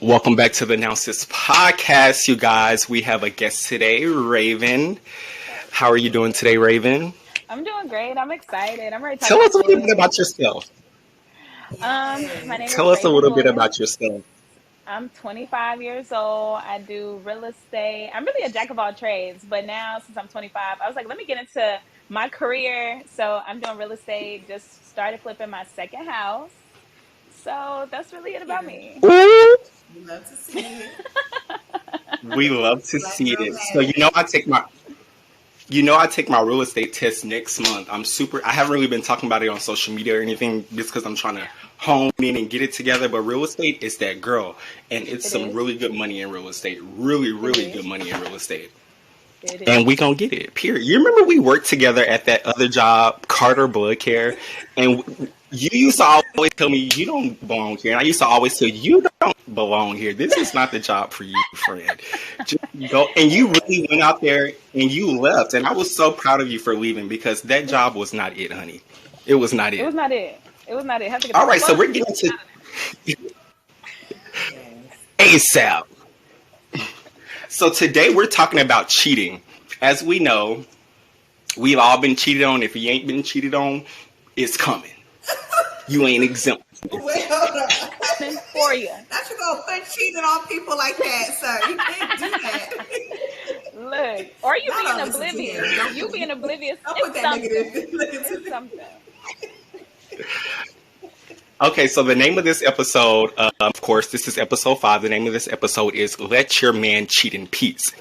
Welcome back to the Sis Podcast, you guys. We have a guest today, Raven. How are you doing today, Raven? I'm doing great. I'm excited. I'm ready to talk Tell us a about little this. bit about yourself. My name Tell is us a Raven little bit Williams. about yourself. I'm 25 years old. I do real estate. I'm really a jack of all trades, but now since I'm 25, I was like, let me get into my career. So I'm doing real estate. Just started flipping my second house. So that's really it about me. Ooh, We love to see it. we love to Black see girl it. So magic. I take my real estate test next month. I haven't really been talking about it on social media or anything just because I'm trying to hone in and get it together. But real estate is that girl. And it's It some is. really good money in real estate. Really, really is. good money in real estate. It And is. we gonna get it. Period. You remember we worked together at that other job, Carter Blood Care, and you used to always tell me you don't belong here, and I used to always tell you don't belong here. This is not the job for you, friend. Just go. And you really went out there and you left, and I was so proud of you for leaving because that job was not it, honey. It was not It was it. not it. It was not it. Have to get All the right, so fuck we're getting to Yes. ASAP. So today we're talking about cheating. As we know, we've all been cheated on. If you ain't been cheated on, it's coming. You ain't exempt. Wait, hold on. out for you. Not you gonna put cheating on people like that, sir. You can't do that. Look, or you Y'all being don't listen to oblivious. him. Don't You put- being oblivious. Don't put It's that something. negative. Look into It's something. Okay, so the name of this episode, of course, this is episode 5. The name of this episode is Let Your Man Cheat in Peace.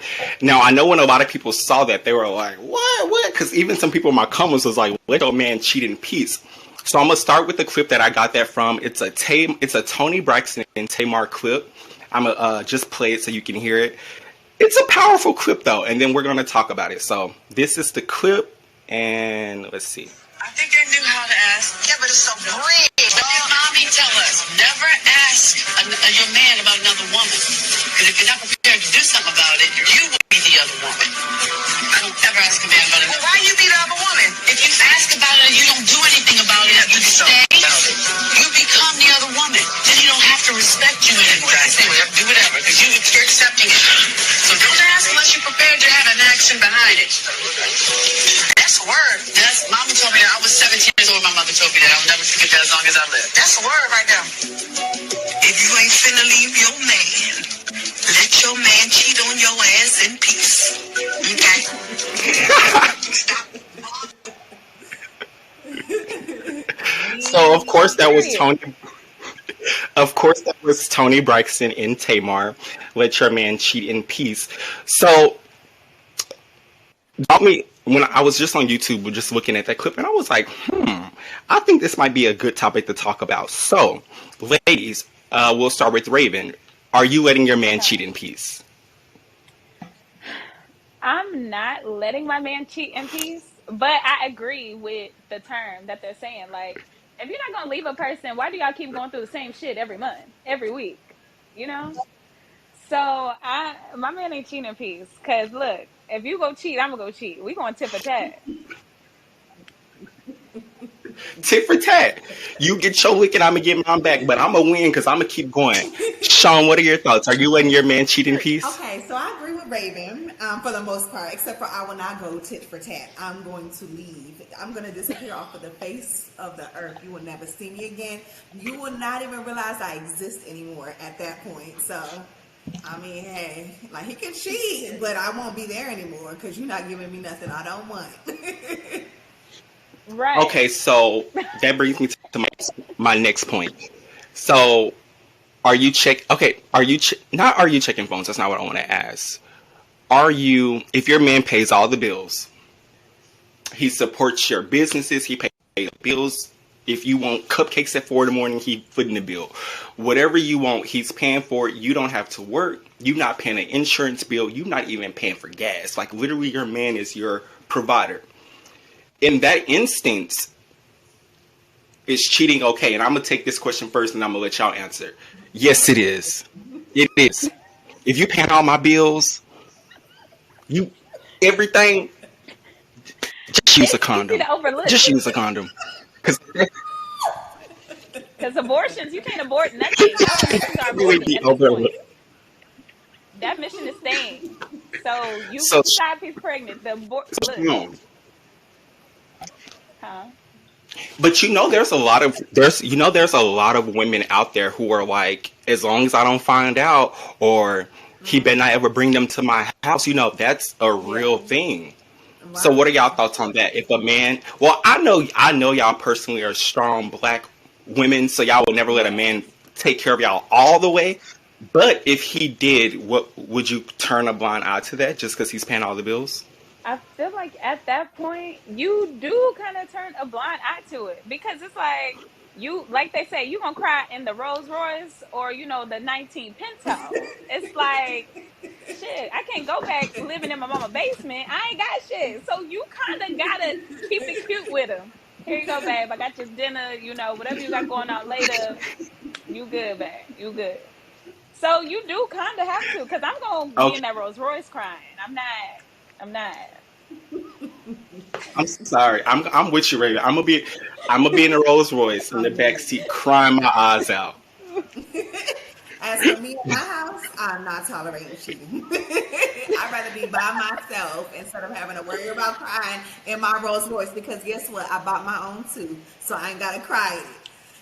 Now, I know when a lot of people saw that, they were like, what? Because even some people in my comments was like, let your man cheat in peace. So I'm going to start with the clip that I got that from. It's a Tony Braxton and Tamar clip. I'm going to just play it so you can hear it. It's a powerful clip, though, and then we're going to talk about it. So this is the clip, and let's see. I think they knew how to ask. Yeah, but it's so brave. What did mommy tell us? Never ask your man about another woman. Because if you're not prepared to do something about it, you will be the other woman. I don't ever ask a man about it. Well, why you be the other woman? If you ask about it and you don't do anything about it, you stay, you become the other woman. Then you don't have to respect you anymore. Do whatever, because you're accepting it. So don't ask unless you're prepared to have an action behind it. That's a word. Mama told me that. I was 17 years old. My mother told me that. I'll never forget that as long as I live. That's a word right there. If you ain't finna leave your man, let your man cheat on your ass in peace. Okay? Stop. So, of course, that was Period. Tony. Of course, that was Tony Braxton and Tamar. Let your man cheat in peace. So, when I was just on YouTube, just looking at that clip, and I was like, I think this might be a good topic to talk about. So, ladies, we'll start with Raven. Are you letting your man cheat in peace? I'm not letting my man cheat in peace, but I agree with the term that they're saying. Like, if you're not gonna leave a person, why do y'all keep going through the same shit every month, every week? You know? So my man ain't cheating in peace. Cause look, if you go cheat, I'm gonna go cheat. We going tit for tat. Tit for tat. You get your lick and I'm going to get mine back, but I'm going to win because I'm going to keep going. Sean, what are your thoughts? Are you letting your man cheat in peace? Okay, so I agree with Raven for the most part, except for I will not go tit for tat. I'm going to leave. I'm going to disappear off of the face of the earth. You will never see me again. You will not even realize I exist anymore at that point. So, I mean, hey, like he can cheat, but I won't be there anymore because you're not giving me nothing I don't want. Right. Okay, so that brings me to my next point. So, are you checking phones? That's not what I want to ask. If your man pays all the bills, he supports your businesses, he pays the bills. If you want cupcakes at 4 a.m, he's footing the bill. Whatever you want, he's paying for it. You don't have to work. You're not paying an insurance bill. You're not even paying for gas. Like, literally, your man is your provider. In that instance, is cheating okay? And I'm going to take this question first and I'm going to let y'all answer. Yes, it is. It is. If you paying all my bills, everything, just use a condom. Easy to overlook. Just use a condom. Because Because abortions, you can't abort nothing. All abortions are Really aborted be at this over point. with. That mission is staying. So you So, decide if he's pregnant. Look, no. huh? But there's a lot of women out there who are like, as long as I don't find out, or he better not ever bring them to my house. That's a real thing. So what are y'all thoughts on that? If a man, well, I know y'all personally are strong black women, so y'all will never let a man take care of y'all all the way. But if he did, what would you turn a blind eye to that just because he's paying all the bills? I feel like at that point you do kind of turn a blind eye to it, because it's like like they say, you gonna cry in the Rolls Royce or the 19 Pinto. It's like, shit, I can't go back living in my mama's basement. I ain't got shit, so you kind of gotta keep it cute with him. Here you go, babe. I got your dinner. Whatever you got going on later, you good, babe. You good. So you do kind of have to, because I'm gonna be in that Rolls Royce crying. I'm not. I'm sorry. I'm with you, Raven. I'm gonna be in a Rolls Royce in the back seat, crying my eyes out. As for me in my house, I'm not tolerating cheating. I'd rather be by myself instead of having to worry about crying in my Rolls Royce, because guess what? I bought my own too, so I ain't gotta cry in it.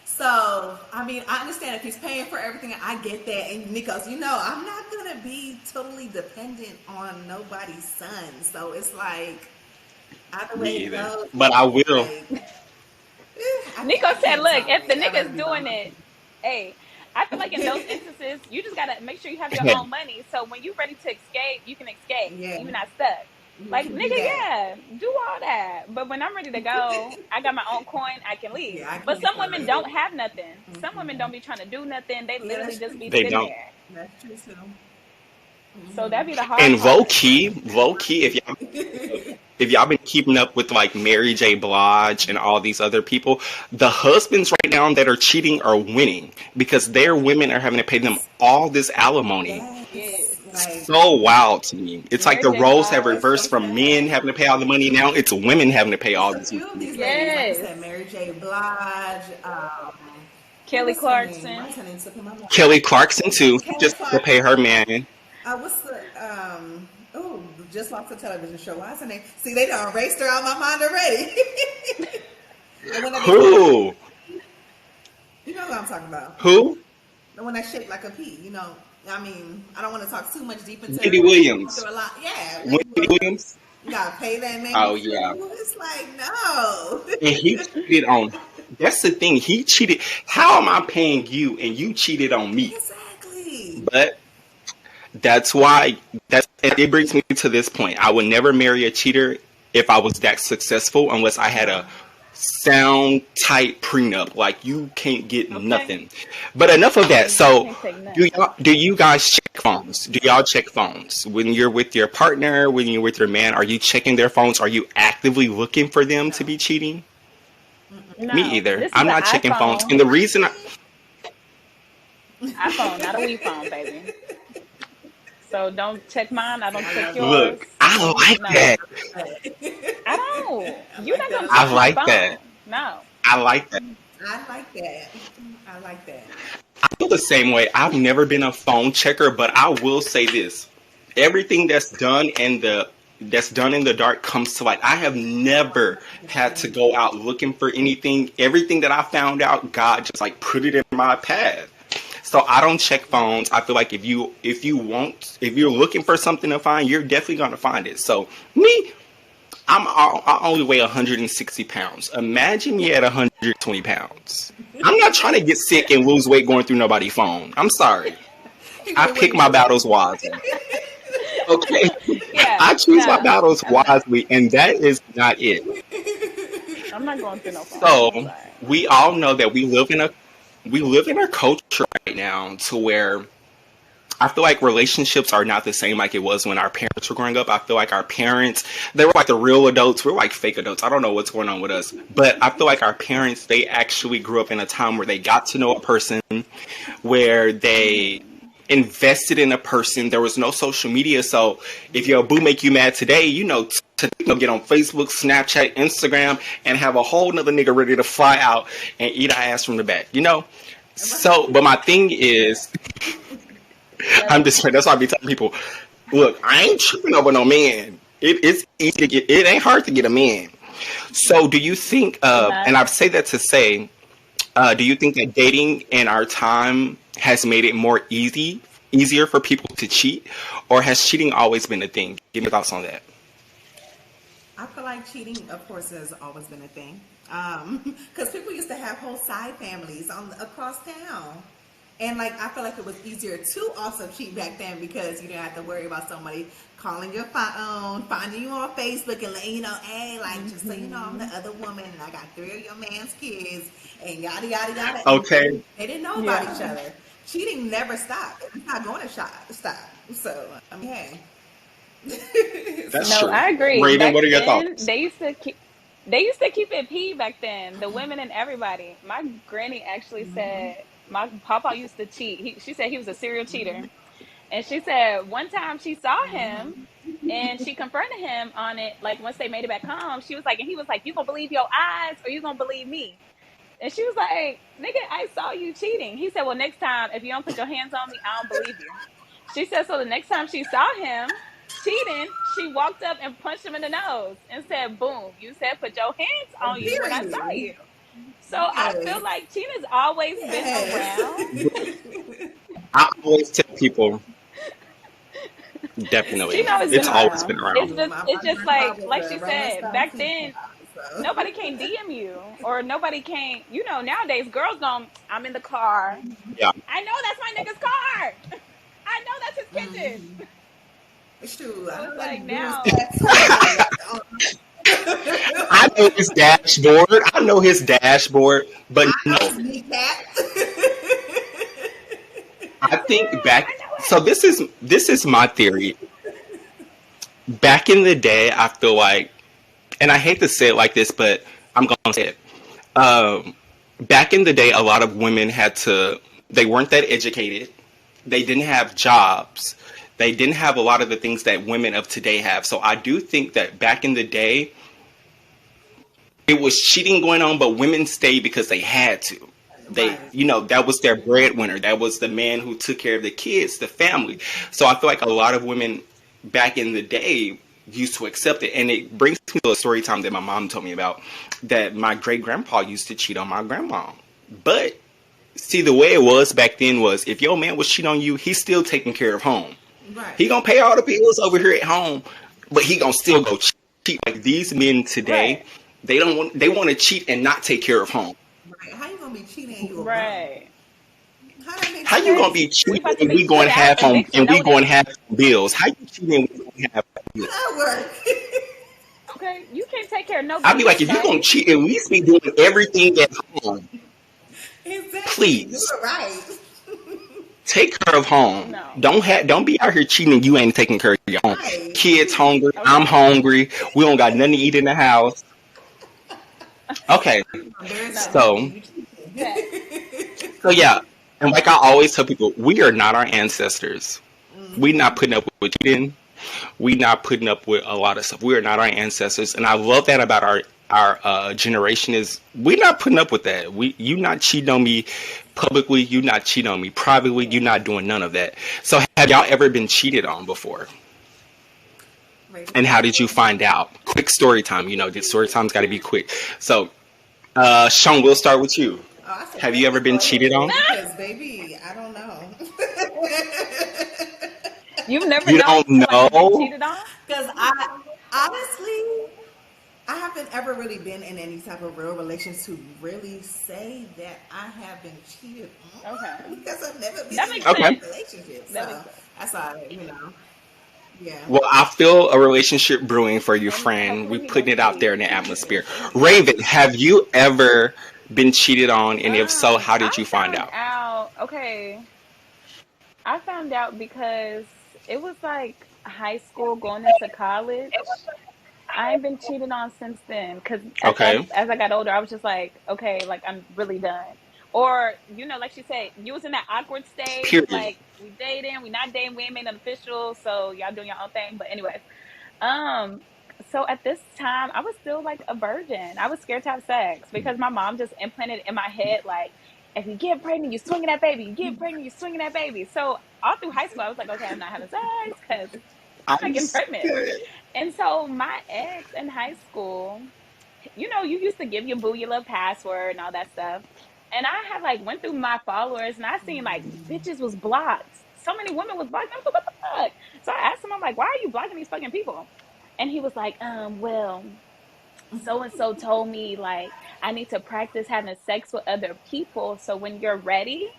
So, I mean, I understand if he's paying for everything, I get that. And Nikos, I'm not going to be totally dependent on nobody's son. So it's like, either way it goes. But I will. Nico said, look, if the nigga's doing it, hey, I feel like in those instances, you just got to make sure you have your own money. So when you're ready to escape, you can escape. Yeah. You're not stuck. Like, nigga, do all that. But when I'm ready to go, I got my own coin, I can leave. Yeah, but some women don't have nothing. Mm-hmm. Some women don't be trying to do nothing. They literally just be sitting there. That's true, too. Mm-hmm. So that'd be the hard And part. low key, if y'all been keeping up with like Mary J. Blige and all these other people, the husbands right now that are cheating are winning because their women are having to pay them all this alimony. Yes. So wild to me. It's like the roles have reversed from men having to pay all the money. Now it's women having to pay all this money. These ladies, like I said, Mary J. Blige, Kelly Clarkson. Kelly Clarkson too, just to pay her man. What's the just lost the television show? What's her name? See, they done erased her out of my mind already. Who? You know what I'm talking about? Who? The one that's shaped like a pea. I mean, I don't want to talk too much deep into Wendy Williams. Yeah. Wendy Williams. You gotta pay that man. Oh yeah. It's like, no. And he cheated on. That's the thing. He cheated. How am I paying you and you cheated on me? Exactly. But that's why. It brings me to this point. I would never marry a cheater if I was that successful, unless I had a sound tight prenup. Like, you can't get nothing. But enough of that. So do you guys check phones? Do y'all check phones when you're with your partner, when you're with your man? Are you checking their phones? Are you actively looking for them to be cheating? No, me either. I'm not checking phones, and the reason iPhone, not a Wii phone, baby. So don't check mine. I don't check yours. Look, I like that. I don't. You're not gonna check I like my phone. that. No. I like that. I like that. I like that. I feel the same way. I've never been a phone checker, but I will say this: everything that's done in the dark comes to light. I have never had to go out looking for anything. Everything that I found out, God just like put it in my path. So I don't check phones. I feel like if you're looking for something to find, you're definitely gonna find it. So me, I only weigh 160 pounds. Imagine me at 120 pounds. I'm not trying to get sick and lose weight going through nobody's phone. I'm sorry. I pick my battles wisely. Okay, Yeah, I choose my battles wisely, and that is not it. I'm not going through no phone. So we all know that we live in a culture right now to where I feel like relationships are not the same like it was when our parents were growing up. I feel like our parents, they were like the real adults. We're like fake adults. I don't know what's going on with us. But I feel like our parents, they actually grew up in a time where they got to know a person, where they invested in a person. There was no social media, so if your boo make you mad today, get on Facebook, Snapchat, Instagram, and have a whole nother nigga ready to fly out and eat our ass from the back. So, but my thing is, that's why I be telling people, look, I ain't tripping over no man. It's easy to get. It ain't hard to get a man. So, do you think? And I've said that to say, do you think that dating in our time has made it easier for people to cheat, or has cheating always been a thing? Give me your thoughts on that. I feel like cheating, of course, has always been a thing. Because people used to have whole side families across town. And I feel like it was easier to also cheat back then because you didn't have to worry about somebody calling your phone, finding you on Facebook and letting you know, hey, just so you know, I'm the other woman and I got 3 of your man's kids and yada, yada, yada. Okay. And they didn't know about each other. Cheating never stopped. It's not going to stop. So, hey. That's true. I agree. Raven, what are your thoughts? They used to keep it P back then. The women and everybody. My granny actually said my papa used to cheat. She said he was a serial cheater, and she said one time she saw him, and she confronted him on it. Once they made it back home, she was like, and he was like, "You gonna believe your eyes, or you gonna believe me?" And she was like, "Nigga, I saw you cheating." He said, "Well, next time if you don't put your hands on me, I don't believe you." She said, so the next time she saw him cheating, she walked up and punched him in the nose and said, boom, you said put your hands on you when I saw you. So I feel like cheating's always been around. I always tell people, definitely, it's always been around. It's just like she said, back then, nobody can DM you or nobody can, nowadays girls don't, I'm in the car. Yeah. I know that's my nigga's car. I know that's his kitchen. Shoot, I know now. I know his dashboard. But no. I think back. So this is my theory. Back in the day, I feel like, and I hate to say it like this, but I'm gonna say it. Back in the day, a lot of women they weren't that educated. They didn't have jobs. They didn't have a lot of the things that women of today have. So I do think that back in the day, it was cheating going on, but women stayed because they had to. That was their breadwinner. That was the man who took care of the kids, the family. So I feel like a lot of women back in the day used to accept it. And it brings me to a story time that my mom told me about, that my great-grandpa used to cheat on my grandma. But see, the way it was back then was if your man was cheating on you, he's still taking care of home. Right. He gonna pay all the bills over here at home, but he gonna still go cheat. Like these men today, they want to cheat and not take care of home. Right. How you gonna be cheating and you right? How you gonna be cheating and we going to have home and we going to have bills? How you cheating and we going to have bills? Okay, you can't take care of nobody. I'd be like, if you're gonna cheat, at least be doing everything at home. Exactly. Please. You're right. Take care of home. No. Don't be out here cheating. You ain't taking care of your home. Right. Kids hungry. Okay. I'm hungry. We don't got nothing to eat in the house. Okay. So yeah. And like I always tell people, we are not our ancestors. We not putting up with cheating. We not putting up with a lot of stuff. We are not our ancestors. And I love that about our generation is we're not putting up with that. You not cheating on me publicly, you not cheating on me privately, you not doing none of that. So have y'all ever been cheated on before? And how did you find out? Quick story time. The story time's got to be quick. So, Sean, we'll start with you. Have you ever been cheated on? Because, baby, I don't know. You've never You don't know? Cheated on? Because I honestly, I haven't ever really been in any type of real relations to really say that I have been cheated on. Okay. Because I've never been in a relationship. So that's all, Yeah. Well, I feel a relationship brewing for you, friend. We putting it out there in the atmosphere. Raven, have you ever been cheated on? And if so, how did you find out? Okay. I found out because it was like high school going into college. I ain't been cheated on since then. Because as I got older, I was just like, okay, like I'm really done. Or, like she said, you was in that awkward stage, Period. like, we dating, we not dating, we ain't made an official, so y'all doing your own thing. But anyways, so at this time, I was still like a virgin. I was scared to have sex because my mom just implanted in my head, like, if you get pregnant, you swinging that baby. You get pregnant, you swinging that baby. So all through high school, I was like, okay, I'm not having sex because I'm not I'm getting pregnant. scared. And so my ex in high school, you used to give your boo your little password and all that stuff. And I had like went through my followers and I seen like bitches was blocked. So many women was blocked. I was like, what the fuck? So I asked him, I'm like, why are you blocking these fucking people? And he was like, well, so and so told me like I need to practice having sex with other people so when you're ready,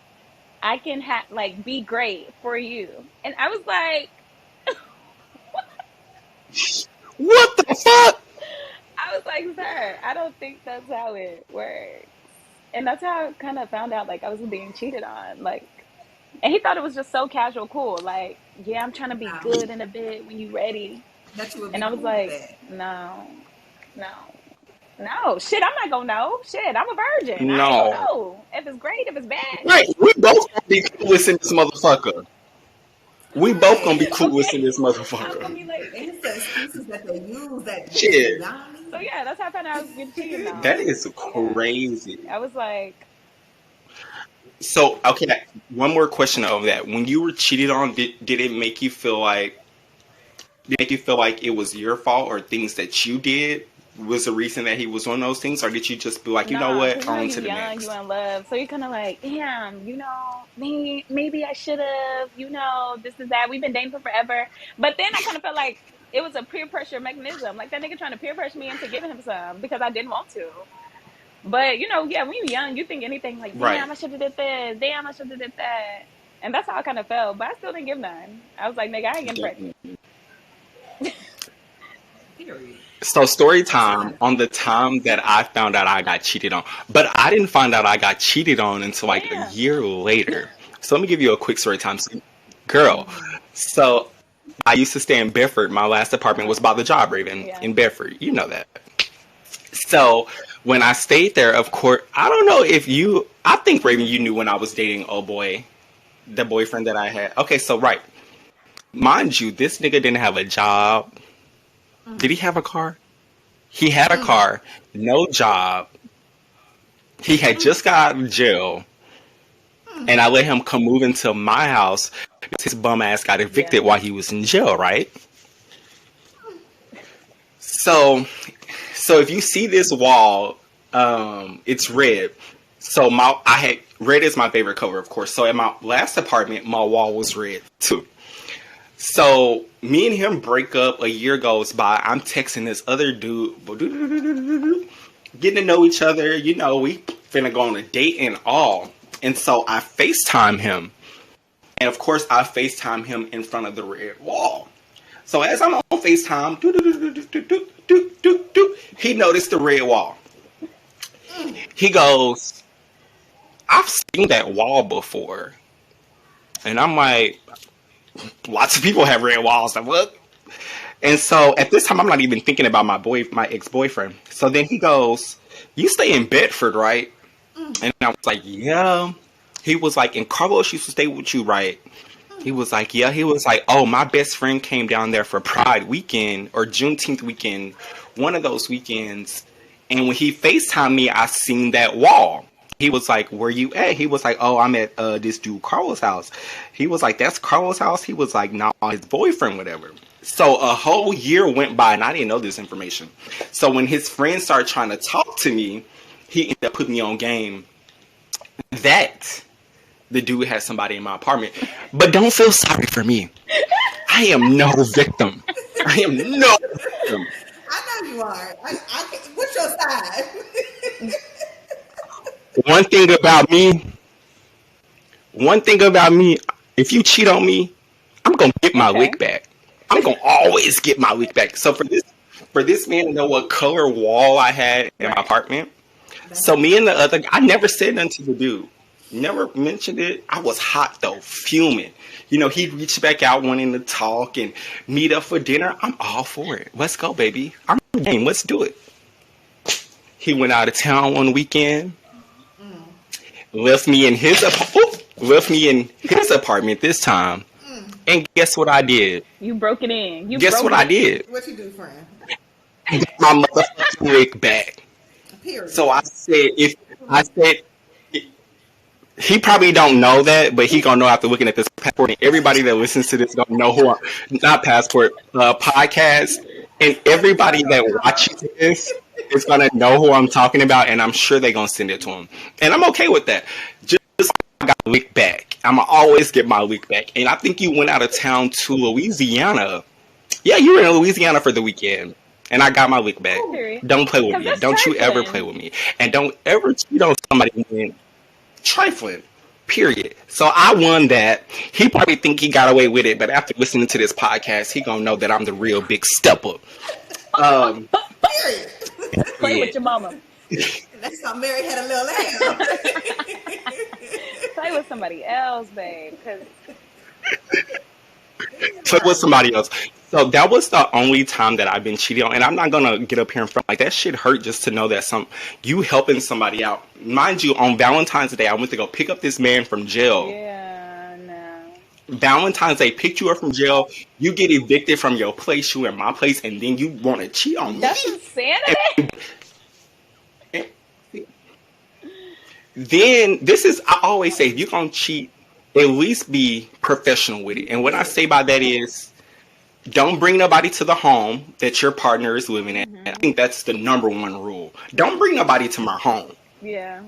I can like be great for you. And I was like, What the fuck? I was like, sir, I don't think that's how it works. And that's how I kind of found out like I was being cheated on. Like, and he thought it was just so casual, cool. Like, yeah, I'm trying to be good in a bit when you ready. That you would be And I was cool like, with that. no. Shit, I'm not gonna know. Shit, I'm a virgin. I ain't No. gonna know if it's great, if it's bad. Right, we both gonna be clueless in this motherfucker. We both gonna be Right. clueless in this I'm gonna motherfucker. be like, It's the excuses that they use that Shit. so yeah, that's how I found out I was getting cheated on. That is crazy. I was like, So, okay, one more question of that. When you were cheated on, did it make you feel like it was your fault or things that you did was the reason that he was doing those things, or did you just be like, you know nah, what, 'cause on you to the young, next? you in love, so you're kind of like, damn, maybe I should have, this is that. We've been dating for forever, but then I kind of felt like it was a peer pressure mechanism, like that nigga trying to peer pressure me into giving him some because I didn't want to. But yeah, when you're young, you think anything like, damn, Right. I should have did this, damn, I should have did that, and that's how I kind of felt. But I still didn't give none. I was like, nigga, I ain't getting pregnant. Period. So story time on the time that I found out I got cheated on. But I didn't find out I got cheated on until like a Damn. year later. So let me give you a quick story time. So, girl, so I used to stay in Bedford. My last apartment was by the Job Raven Yeah. in Bedford. You know that. So when I stayed there, of course, I don't know if I think Raven, you knew when I was dating the boyfriend that I had. Okay, so right. Mind you, this nigga didn't have a job. Did he have a car? He had a car, no job. He had just got out of jail. And I let him come move into my house because his bum ass got evicted while he was in jail, right? So if you see this wall, it's red. So red is my favorite color, of course. So at my last apartment, my wall was red too. So me and him break up, a year goes by. I'm texting this other dude, getting to know each other. We finna go on a date and all. And so I FaceTime him. And of course, I FaceTime him in front of the red wall. So as I'm on FaceTime, he noticed the red wall. He goes, I've seen that wall before. And I'm like, lots of people have red walls. Like, what? And so at this time, I'm not even thinking about my ex-boyfriend. So then he goes, you stay in Bedford, right? And I was like, yeah. He was like, and Carlos used to stay with you, right? He was like, yeah. He was like, oh, my best friend came down there for Pride weekend or Juneteenth weekend, one of those weekends. And when he FaceTimed me, I seen that wall. He was like, where you at? He was like, oh, I'm at this dude Carlos' house. He was like, that's Carlos' house? He was like, nah, his boyfriend, whatever. So a whole year went by and I didn't know this information. So when his friends started trying to talk to me, he ended up putting me on game that the dude had somebody in my apartment. But don't feel sorry for me. I am no victim. I am no victim. I know you are. What's your side? One thing about me, if you cheat on me, I'm going to get my wick back. I'm going to always get my wick back. So for this man to know what color wall I had in my apartment, so me and the other guy, I never said nothing to the dude. Never mentioned it. I was hot though, fuming. He reached back out wanting to talk and meet up for dinner. I'm all for it. Let's go, baby. I'm game. Let's do it. He went out of town one weekend. left me in his apartment this time. And guess what I did? You broke it in. Guess what I did? What you do, friend? My motherfucking wig back. Period. So I said, he probably don't know that, but he gonna know after looking at this passport. And everybody that listens to this gonna know who podcast, and everybody that watches this is gonna know who I'm talking about, and I'm sure they gonna send it to him, and I'm okay with that. Just I got a week back. I'ma always get my week back, and I think you went out of town to Louisiana. Yeah, you were in Louisiana for the weekend. And I got my week back. Don't play with me. Don't you ever play with me. And don't ever cheat on somebody. Trifling. Period. So I won that. He probably think he got away with it, but after listening to this podcast, he gonna know that I'm the real big stepper. Period. Play with your mama. Next time Mary had a little lamb. Play with somebody else, babe. Play with somebody else. So that was the only time that I've been cheated on, and I'm not gonna get up here in front like that. Shit hurt just to know that you helping somebody out. Mind you, on Valentine's Day, I went to go pick up this man from jail. Yeah, no. Valentine's Day, picked you up from jail. You get evicted from your place. You in my place, and then you want to cheat on me. That's insanity. Then I always say, if you're gonna cheat, at least be professional with it. And what I say by that is, don't bring nobody to the home that your partner is living at. I think that's the number one rule. Don't bring nobody to my home. Yeah.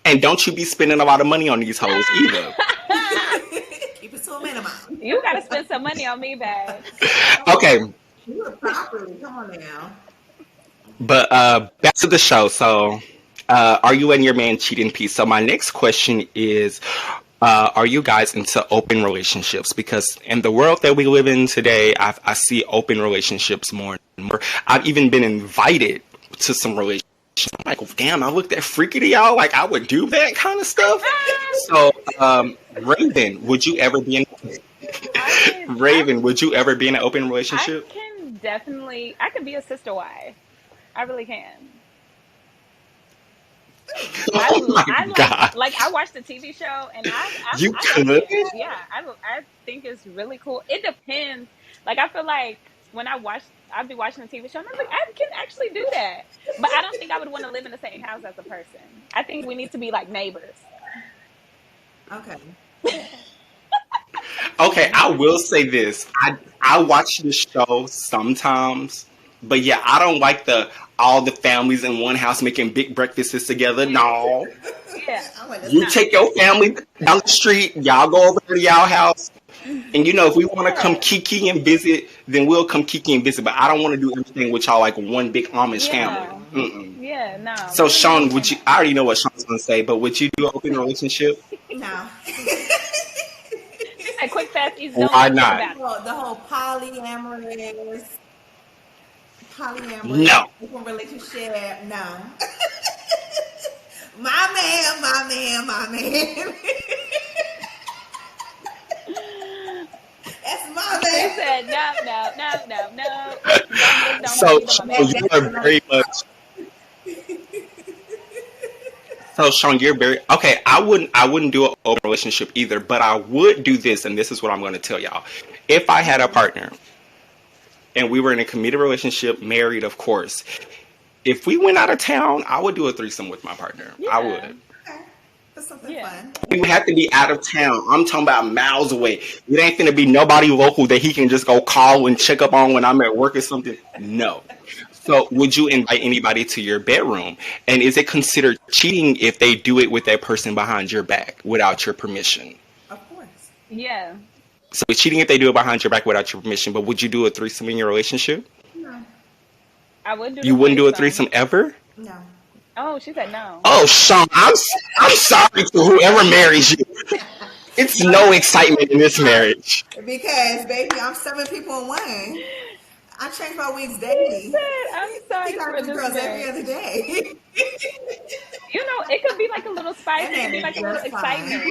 And don't you be spending a lot of money on these hoes either. Keep it to a minimum. You gotta spend some money on me, babe. Okay. You are properly. Come on now. But back to the show. So, are you and your man cheat in peace? So my next question is, are you guys into open relationships? Because in the world that we live in today, I see open relationships more and more. I've even been invited to some relationships. I'm like, damn, I look that freaky to y'all. Like, I would do that kind of stuff. So, Raven, would you ever be in an open relationship? I could be a sister wife. I really can. Oh God. I watched the TV show and I think it's really cool. It depends. Like, I feel like when I'd be watching the TV show and I'm like, I can actually do that. But I don't think I would want to live in the same house as a person. I think we need to be like neighbors. Okay. Okay, I will say this. I watch the show sometimes, but yeah, I don't like all the families in one house making big breakfasts together. No. Yeah. You take your family down the street, y'all go over to y'all house. And if we want to come kiki and visit, then we'll come kiki and visit. But I don't want to do everything with y'all like one big Amish family. Mm-mm. Yeah, no. So Sean, I already know what Sean's going to say, but would you do an open relationship? No. A quick, fast, easy. Why not? The whole polyamorous, no. open relationship, no. my man. That's my man. He said no. So you are very much. So Sean, you're very okay. I wouldn't do an open relationship either, but I would do this, and this is what I'm going to tell y'all. If I had a partner and we were in a committed relationship, married, of course, if we went out of town, I would do a threesome with my partner. Yeah. I would. Okay. That's something fun. You have to be out of town. I'm talking about miles away. It ain't going to be nobody local that he can just go call and check up on when I'm at work or something. No. So would you invite anybody to your bedroom? And is it considered cheating if they do it with that person behind your back without your permission? Of course. Yeah. So it's cheating if they do it behind your back without your permission, but would you do a threesome in your relationship? No. I would do. You wouldn't do a threesome ever? No. Oh, she said no. Oh, Sean, I'm sorry to whoever marries you. It's no excitement in this marriage. Because, baby, I'm 7 people in one. I change my wigs daily. I'm sorry for this girls every other day. It could be like a little spice. It could be like a little excitement. A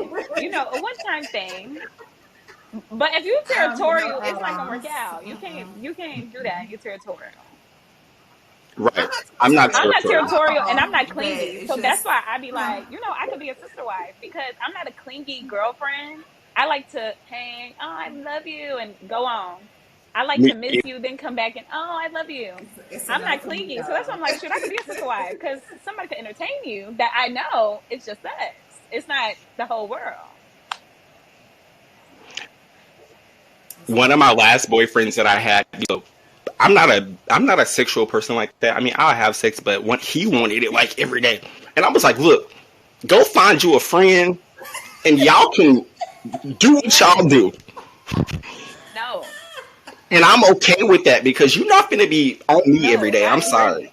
one-time thing. But if you're territorial, it's not gonna work out. You can't do that. You're territorial. Right. I'm I'm not not I'm not territorial. territorial and I'm not but clingy. it's So that's just why I be no. like, I could be a sister wife because I'm not a clingy girlfriend. I like to hang, oh, I love you, and go on. I like Me, to miss you, then come back and, oh, I love you. It's a I'm no not for me clingy. So that's why though. I'm like, shoot, I could be a sister wife because somebody could entertain you that I know it's just us. It's not the whole world. It's one of okay. my last boyfriends that I had, I'm not a sexual person like that. I mean, I'll have sex, but when he wanted it like every day, and I was like, look, go find you a friend, and y'all can do what Yeah. y'all do. No. And I'm okay with that because you're not going to be on me every No, day. I'm I sorry.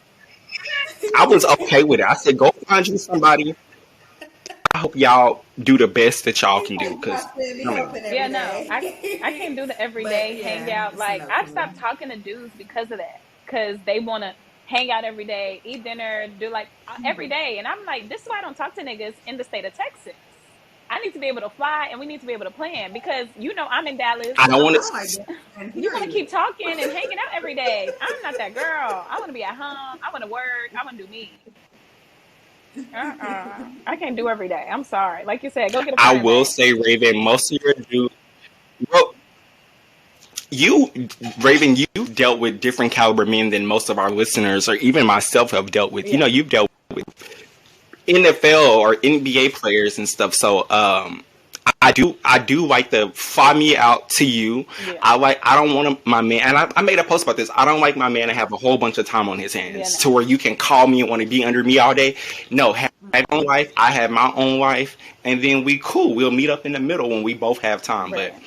agree. I was okay with it. I said, go find you somebody. I hope y'all do the best that y'all He's can do like, because, I should be I mean, helping Yeah, every no, I day. can't do the But everyday yeah, hangout. it's a Like no I've for me. stopped talking to dudes because of that. Because they want to hang out every day, eat dinner, do like every day, and I'm like, this is why I don't talk to niggas in the state of Texas. I need to be able to fly, and we need to be able to plan because I'm in Dallas. I don't I want don't like to. that. And You want to period. keep talking and hanging out every day. I'm not that girl. I want to be at home. I want to work. I want to do me. I can't do every day. I'm sorry. Like you said, go get a I friend, will man. say, Raven, most of your dudes, well, you, Raven, you dealt with different caliber men than most of our listeners or even myself have dealt with. Yeah. You've dealt with NFL or NBA players and stuff. So, I do like the fly me out to you. Yeah. I don't want my man, and I made a post about this. I don't like my man to have a whole bunch of time on his Yeah. hands No. to where you can call me and want to be under me all day. No, have my own life. I have my own life, and then we cool. We'll meet up in the middle when we both have time. But Right.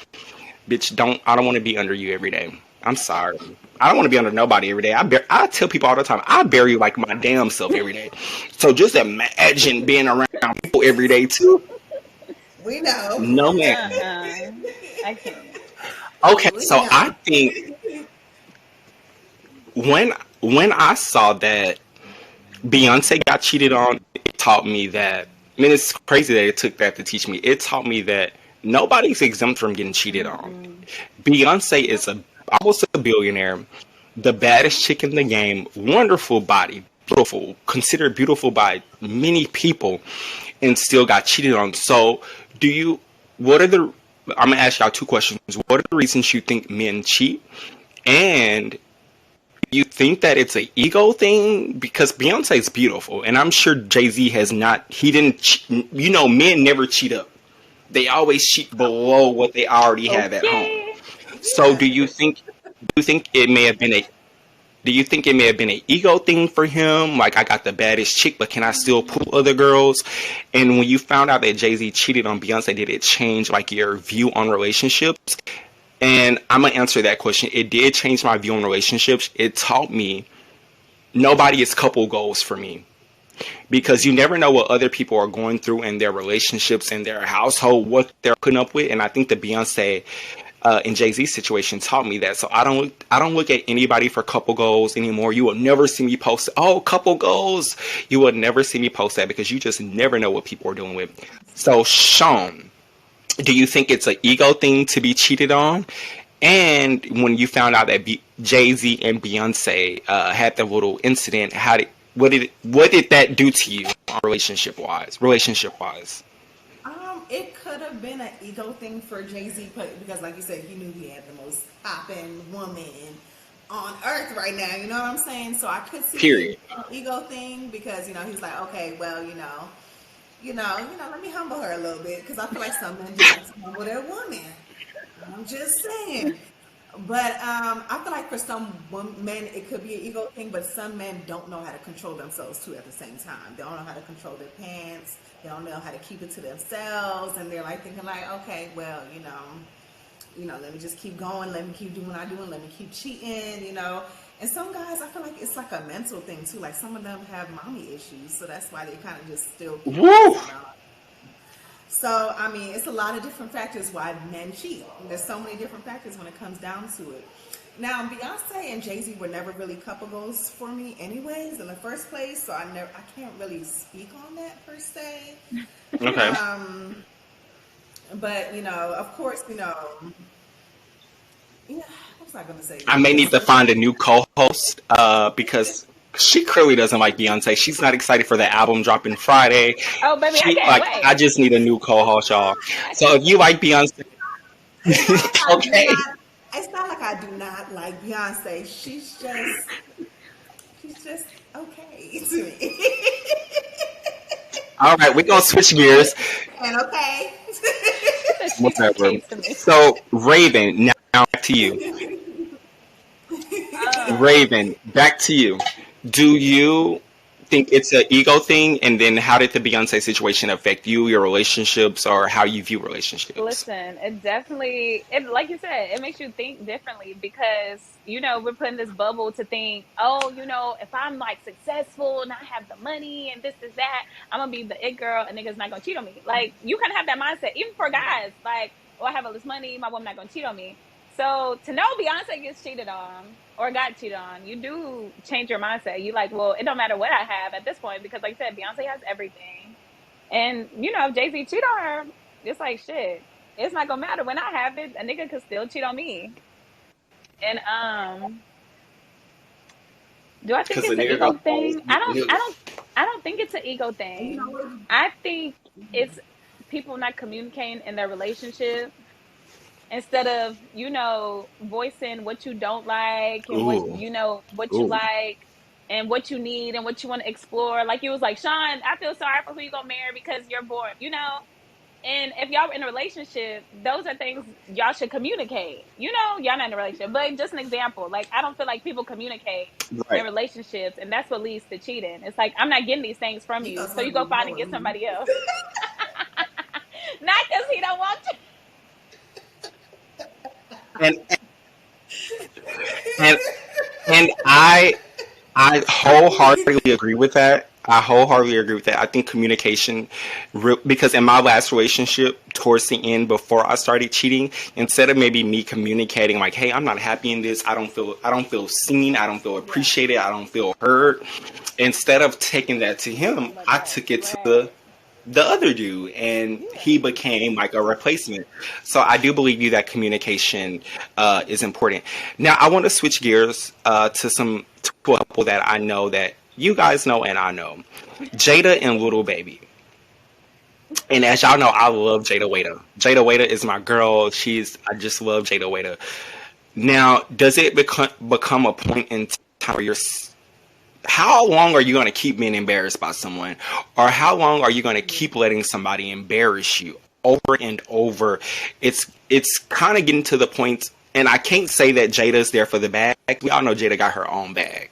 bitch, I don't want to be under you every day. I'm sorry. I don't want to be under nobody every day. I tell people all the time, I bury like my damn self every day. So just imagine being around people every day too. We know. No man. I can't. Okay, We so I know. think when I saw that Beyonce got cheated on, it taught me that. I mean, it's crazy that it took that to teach me. It taught me that nobody's exempt from getting cheated on. Mm-mm. Beyonce is almost a billionaire, the baddest chick in the game, wonderful body, beautiful, considered beautiful by many people, and still got cheated on. So, do you? What are the? I'm gonna ask y'all two questions. What are the reasons you think men cheat? And you think that it's an ego thing because Beyonce's beautiful, and I'm sure Jay-Z has not. He didn't. Men never cheat up. They always cheat below what they already have at home. Okay. So, Yeah. do you think it may have been a do you think it may have been an ego thing for him? Like, I got the baddest chick, but can I still pull other girls? And when you found out that Jay-Z cheated on Beyonce, did it change like your view on relationships? And I'm gonna answer that question. It did change my view on relationships. It taught me nobody is couple goals for me because you never know what other people are going through in their relationships in their household, what they're putting up with. And I think the Beyonce and Jay-Z situation taught me that. So I don't look at anybody for couple goals anymore. You will never see me post, oh, couple goals. You will never see me post that because you just never know what people are doing with. So Sean, do you think it's an ego thing to be cheated on? And when you found out that Jay-Z and Beyonce had the little incident, what did that do to you relationship wise? It could have been an ego thing for Jay-Z, because like you said, he knew he had the most popping woman on earth right now. You know what I'm saying? So I could see it Period. an ego thing because he's like, okay, well, let me humble her a little bit because I feel like some men just like to humble their woman. I'm just saying. But I feel like for some men it could be an ego thing, but some men don't know how to control themselves too at the same time. They don't know how to control their pants. They don't know how to keep it to themselves, and they're like thinking like, okay, well, let me just keep going. Let me keep doing what I do, and let me keep cheating. And some guys, I feel like it's like a mental thing too. Like some of them have mommy issues, so that's why they kind of just still keep Woo! messing around. So, I mean, it's a lot of different factors why men cheat. There's so many different factors when it comes down to it. Now, Beyonce and Jay-Z were never really couple goals for me anyways in the first place, so I can't really speak on that per se. Okay. But, of course, what was I going to say? I may need to find a new co-host because She clearly doesn't like Beyonce. She's not excited for the album dropping Friday. Oh, baby, I She can't like, wait. I just need a new co-host, y'all. So if you like Beyonce, okay. It's not like I do not like Beyonce. She's just okay to me. All right, we're gonna switch gears. And okay. She's Whatever. okay to me. So Raven, now back to you. Raven, back to you. Do you think it's an ego thing? And then how did the Beyonce situation affect you, your relationships, or how you view relationships? Listen, it definitely, like you said, it makes you think differently because, we're put in this bubble to think, oh, if I'm like successful and I have the money and this is that, I'm going to be the it girl and niggas not going to cheat on me. Like, you can have that mindset, even for guys. Like, oh, I have all this money, my woman not going to cheat on me. So to know Beyonce gets cheated on or got cheated on, you do change your mindset. You like, well, it don't matter what I have at this point because, like I said, Beyonce has everything. And, if Jay-Z cheat on her, it's like, shit, it's not going to matter. When I have it, a nigga could still cheat on me. And, do I think it's an ego thing? I don't think it's an ego thing. I think it's people not communicating in their relationship. Instead of, voicing what you don't like and what you like and what you need and what you want to explore. Like you was like, Sean, I feel sorry for who you gonna marry because you're bored, And if y'all in a relationship, those are things y'all should communicate. Y'all not in a relationship, but just an example. Like, I don't feel like people communicate in relationships, and that's what leads to cheating. It's like, I'm not getting these things from you, so you go find and get somebody else. Not because he don't want you. And I wholeheartedly agree with that. I think communication, because in my last relationship, towards the end, before I started cheating, instead of maybe me communicating like, "Hey, I'm not happy in this. I don't feel seen. I don't feel appreciated. I don't feel heard." Instead of taking that to him, I took it to the other dude, and he became like a replacement. So I do believe that communication is important. Now I want to switch gears to a couple that I know that you guys know and I know, Jada and Little Baby. And as y'all know, I love Jada Waiter. Jada Waiter is my girl. I just love Jada Waiter. Now, does it become a point in time where how long are you going to keep being embarrassed by someone? Or how long are you going to keep letting somebody embarrass you over and over? It's kind of getting to the point, and I can't say that Jada's there for the bag. We all know Jada got her own bag.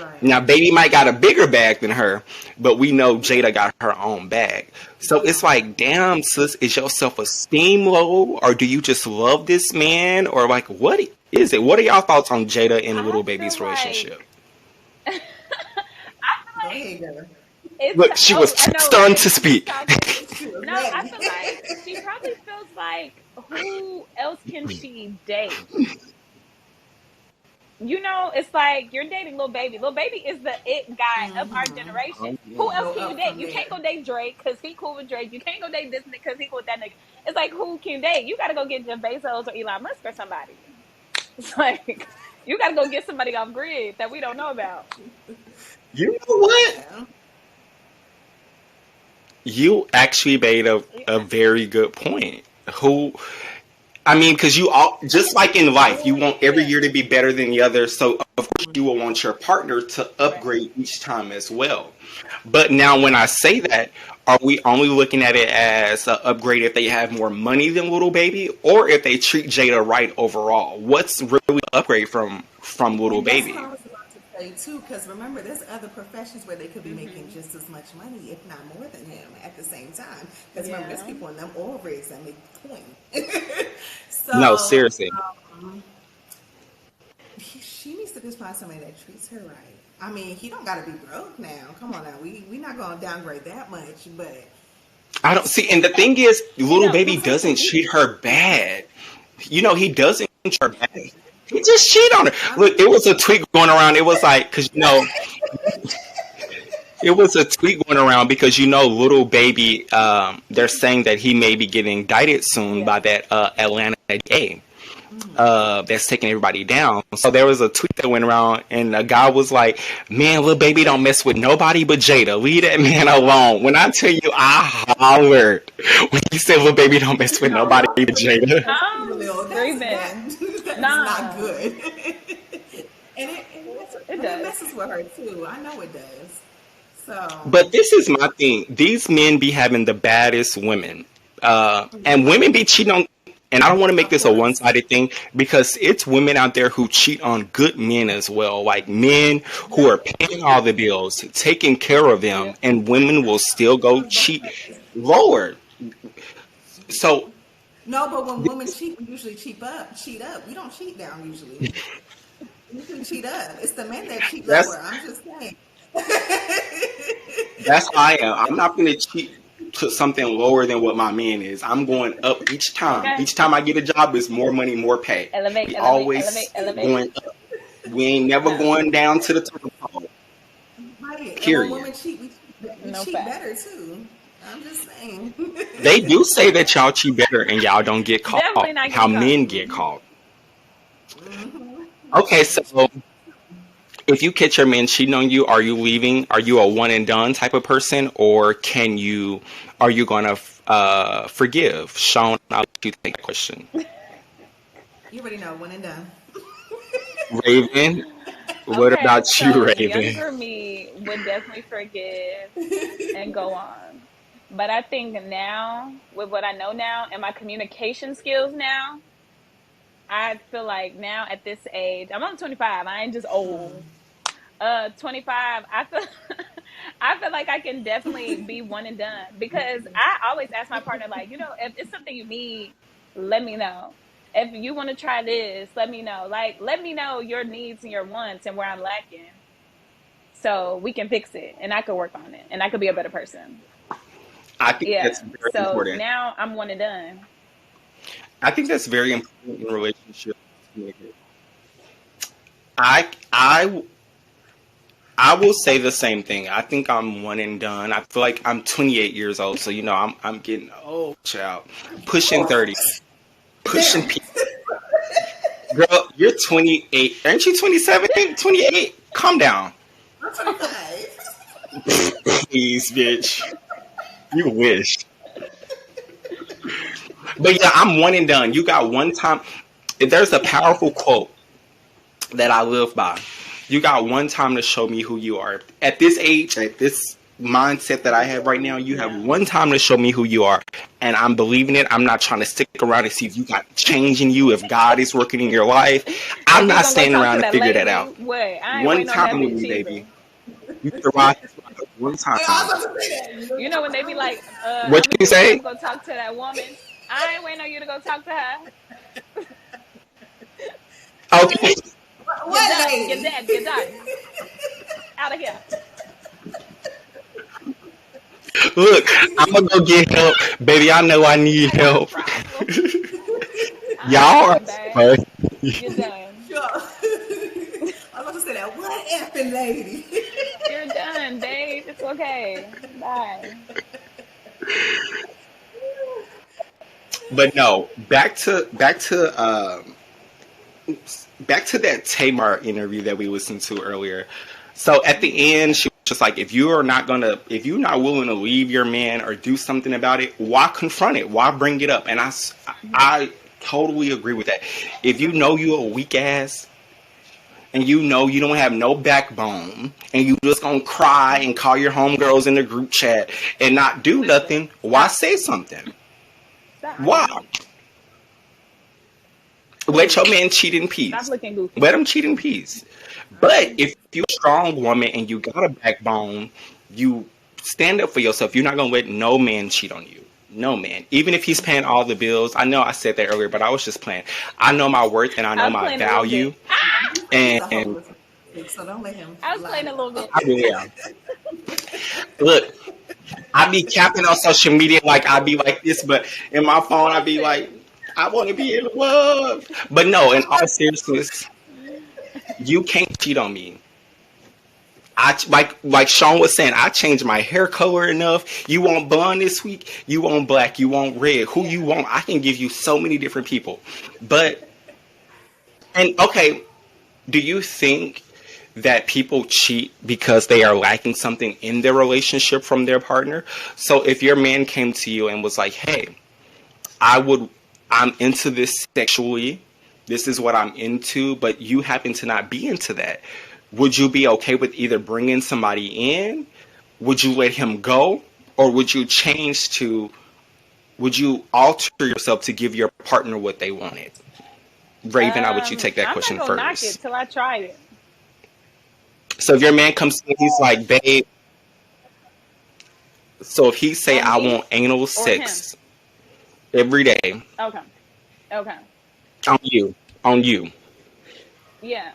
Right. Now, Baby might got a bigger bag than her, but we know Jada got her own bag. So it's like, damn, sis, is your self-esteem low? Or do you just love this man? Or like, what is it? What are y'all thoughts on Jada and Little Baby's relationship? Look, she was stunned to speak. No, I feel like she probably feels like, who else can she date? It's like you're dating Lil Baby. Lil Baby is the it guy of our generation. Who else can you date? You can't go date Drake because he cool with Drake. You can't go date this nigga because he cool with that nigga. It's like, who can you date? You got to go get Jeff Bezos or Elon Musk or somebody. It's like, you got to go get somebody off grid that we don't know about. You know what? You actually made a very good point. Because you all, just like in life, you want every year to be better than the other. So, of course, you will want your partner to upgrade each time as well. But now when I say that, are we only looking at it as an upgrade if they have more money than Little Baby, or if they treat Jada right overall? What's really an upgrade from Little Baby? That's what I was about to say too, because remember, there's other professions where they could be making just as much money, if not more than him, at the same time. Because remember, there's people in them oil rigs that make coin. So, no, seriously. She needs to just find somebody that treats her right. I mean, he don't gotta be broke now. Come on now, we not gonna downgrade that much, but I don't see. And the thing is, Little Baby doesn't treat her bad. He doesn't treat her bad. He just cheat on her. Look, it was a tweet going around. It was like, because it was a tweet going around because Little Baby. They're saying that he may be getting indicted soon by that Atlanta DA. that's taking everybody down. So there was a tweet that went around, and a guy was like, "Man, little baby don't mess with nobody but Jada. Leave that man alone." When I tell you, I hollered when he said, "Little baby don't mess with nobody but Jada." That's not good. And it messes with her too. I know it does. So, but this is my thing. These men be having the baddest women, and women be cheating on. And I don't want to make this a one-sided thing, because it's women out there who cheat on good men as well. Like men who are paying all the bills, taking care of them, and women will still go cheat lower. So no, but when women cheat, we usually cheat up. We don't cheat down usually. We can cheat up. It's the men that cheat lower. I'm just saying. That's how I am. I'm not going to cheat to something lower than what my man is. I'm going up each time. Okay. Each time I get a job, it's more money, more pay. Elevate. Going up. We ain't never going down to the top. Right. Period. And when women cheat, we cheat better too. I'm just saying. They do say that y'all cheat better and y'all don't get caught. How men get caught. Mm-hmm. Okay, so if you catch your man cheating on you, are you leaving? Are you a one and done type of person, or are you going to forgive? Sean, I'll let you take that question. You already know, one and done. Raven, what about you, Raven? Younger me would definitely forgive and go on. But I think now, with what I know now and my communication skills now, I feel like now at this age, I'm only 25. I ain't just old. 25. I feel like I can definitely be one and done, because I always ask my partner, like, if it's something you need, let me know. If you want to try this, let me know. Like, let me know your needs and your wants and where I'm lacking, so we can fix it and I could work on it and I could be a better person. I think that's very important. So now I'm one and done. I think that's very important in relationships. I will say the same thing. I think I'm one and done. I feel like I'm 28 years old, so I'm getting old, child. Pushing 30. Pushing people. Girl, you're 28. Aren't you 27? 28? Calm down. I'm 25. Please, bitch. You wish. But yeah, I'm one and done. You got one time. There's a powerful quote that I live by. You got one time to show me who you are. At this age, at this mindset that I have right now, you have one time to show me who you are. And I'm believing it. I'm not trying to stick around and see if you got change in you, if God is working in your life. I'm not standing around to figure that out. One time with me, baby. You can ride this one time. When they be like, what you say? Go talk to that woman. I ain't waiting on you to go talk to her. Okay. Get done. Out of here. Look, I'm gonna go get help, baby. I know I need help. Y'all are funny. You're done. I'm about to say that one effing lady. You're done, babe. It's okay. Bye. But no, back to that Tamar interview that we listened to earlier. So at the end, she was just like, if you're not willing to leave your man or do something about it, why confront it? Why bring it up? And I totally agree with that. If you know you're a weak ass and you know you don't have no backbone and you just gonna cry and call your homegirls in the group chat and not do nothing, why say something? Why? Let your man cheat in peace. Stop looking goofy. Let him cheat in peace. But if you're a strong woman and you got a backbone, you stand up for yourself. You're not going to let no man cheat on you. No man. Even if he's paying all the bills. I know I said that earlier, but I was just playing. I know my worth and I know my value. And so don't let him. I was playing a little bit. I really am. Look, I be capping on social media like I be like this, but in my phone I be like, I want to be in love. But no, in all seriousness, you can't cheat on me. Like Sean was saying, I changed my hair color enough. You want blonde this week? You want black? You want red? Who you want? I can give you so many different people. But And okay, do you think that people cheat because they are lacking something in their relationship from their partner? So if your man came to you and was like, "Hey, I'm into this sexually. This is what I'm into," but you happen to not be into that. Would you be okay with either bringing somebody in? Would you let him go? Or would you alter yourself to give your partner what they wanted? Raven, how would you take that I'm question not gonna knock it first? till I try it. So if your man comes to you, he's like, "Babe," so if he say, On "I me want anal or him? sex every day," Okay. Okay. on you. Yeah.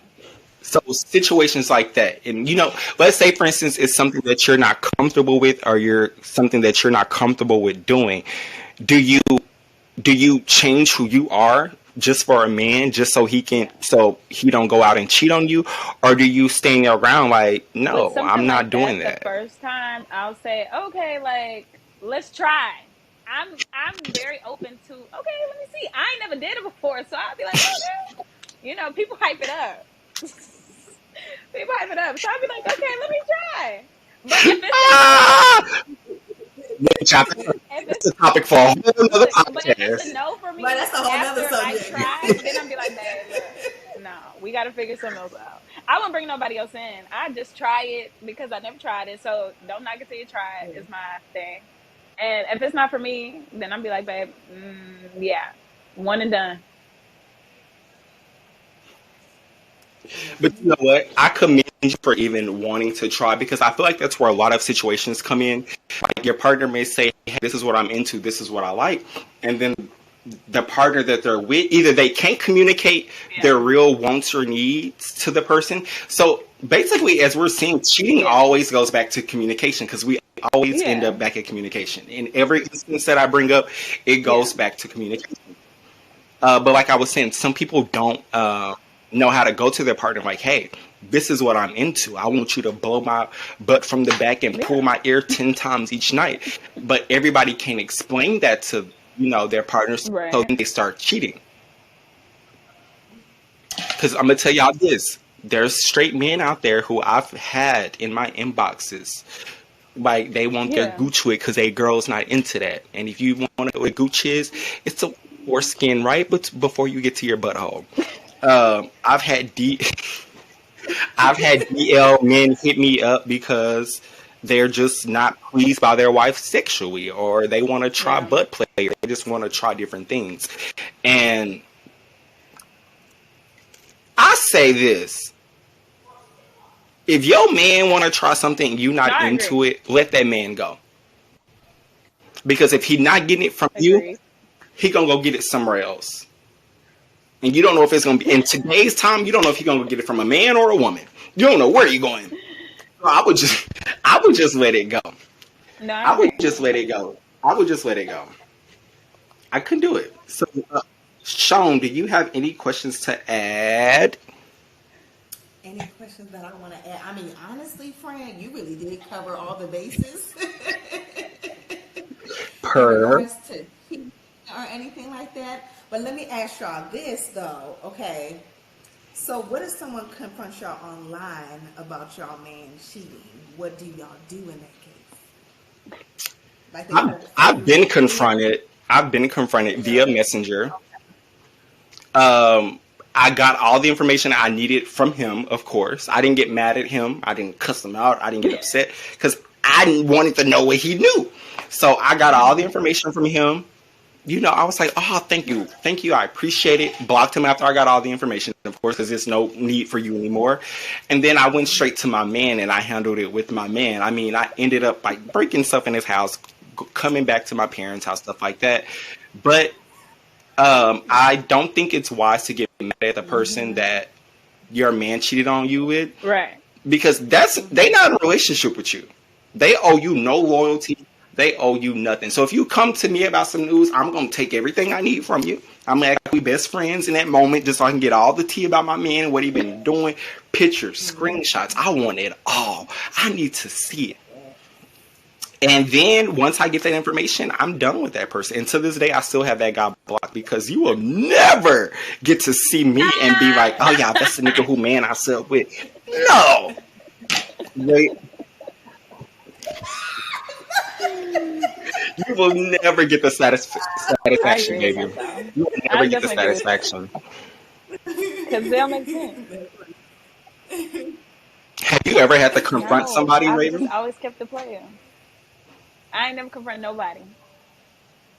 So situations like that, and let's say for instance, it's something that you're not comfortable with, or you're something that you're not comfortable with doing. Do you change who you are just for a man, just so he don't go out and cheat on you, or do you stay around like, With no, I'm something not like doing that, the that? first time I'll say, okay, like, let's try. I'm very open to, okay, let me see. I ain't never did it before, so I'll be like, okay. People hype it up. People hype it up. So I'll be like, okay, let me try. But if it's a no, Ah! if That's it's a topic for a whole other look, but if it's a podcast. no for me But that's a whole nother after I subject. tried, then I'll be like, babe, look, no, we got to figure something else out. I won't bring nobody else in. I just try it because I never tried it. So don't knock it till you try it is my thing. And if it's not for me, then I'll be like, babe, yeah, one and done. But you know what? I commend you for even wanting to try, because I feel like that's where a lot of situations come in. Like your partner may say, "Hey, this is what I'm into. This is what I like," and then the partner that they're with, either they can't communicate their Yeah. real wants or needs to the person. So basically, as we're seeing, cheating Yeah. always goes back to communication, because we always end Yeah. up back at communication. In every instance that I bring up, it Yeah. goes back to communication. But like I was saying, some people don't know how to go to their partner like, "Hey, this is what I'm into. I want you to blow my butt from the back and pull Yeah. my ear 10 times each night." But everybody can't explain that to, their partners, so Right. then they start cheating. Because I'm going to tell y'all this. There's straight men out there who I've had in my inboxes. Like, they want their Yeah. gooch with because a girl's not into that. And if you want to know what gooch is, it's the foreskin right before you get to your butthole. I've had I've had DL men hit me up because they're just not pleased by their wife sexually, or they want to try Yeah. butt play, or they just want to try different things. And I say this: if your man want to try something and you No, not I agree. into it, let that man go. Because if he not getting it from you, Agreed. he gonna go get it somewhere else. And you don't know if it's gonna be in today's time. You don't know if he's gonna get it from a man or a woman. You don't know where you're going. So I would just let it go. No, I I would agree. just let it go. I would just let it go. I couldn't do it. So, Sean, do you have any questions to add? Any questions that I want to add? I mean, honestly, friend, you really did cover all the bases in Per. regards to cheating or anything like that. But let me ask y'all this though, okay? So, what if someone confronts y'all online about y'all man cheating? What do y'all do in that case? Like they try to say I've you been cheating? confronted. I've been confronted via Yeah. Messenger. I got all the information I needed from him, of course. I didn't get mad at him. I didn't cuss him out. I didn't get upset because I wanted to know what he knew. So I got all the information from him. I was like, "Oh, thank you. Thank you. I appreciate it." Blocked him after I got all the information, of course, because there's no need for you anymore. And then I went straight to my man and I handled it with my man. I mean, I ended up like breaking stuff in his house, coming back to my parents' house, stuff like that. But I don't think it's wise to get mad at the person that your man cheated on you with, Right. because they not in a relationship with you. They owe you no loyalty. They owe you nothing. So if you come to me about some news, I'm gonna take everything I need from you. I'm gonna act like we best friends in that moment, just so I can get all the tea about my man, what he been doing, pictures, screenshots. I want it all. I need to see it. And then once I get that information, I'm done with that person. And to this day, I still have that guy blocked because you will never get to see me and be like, oh yeah, that's the nigga who man I slept with. No. Wait. You will never get the satisfaction, baby. You will never get the satisfaction. Because they'll make sense. Have you ever had to confront somebody, Raven? I always kept the player. I ain't never confront nobody.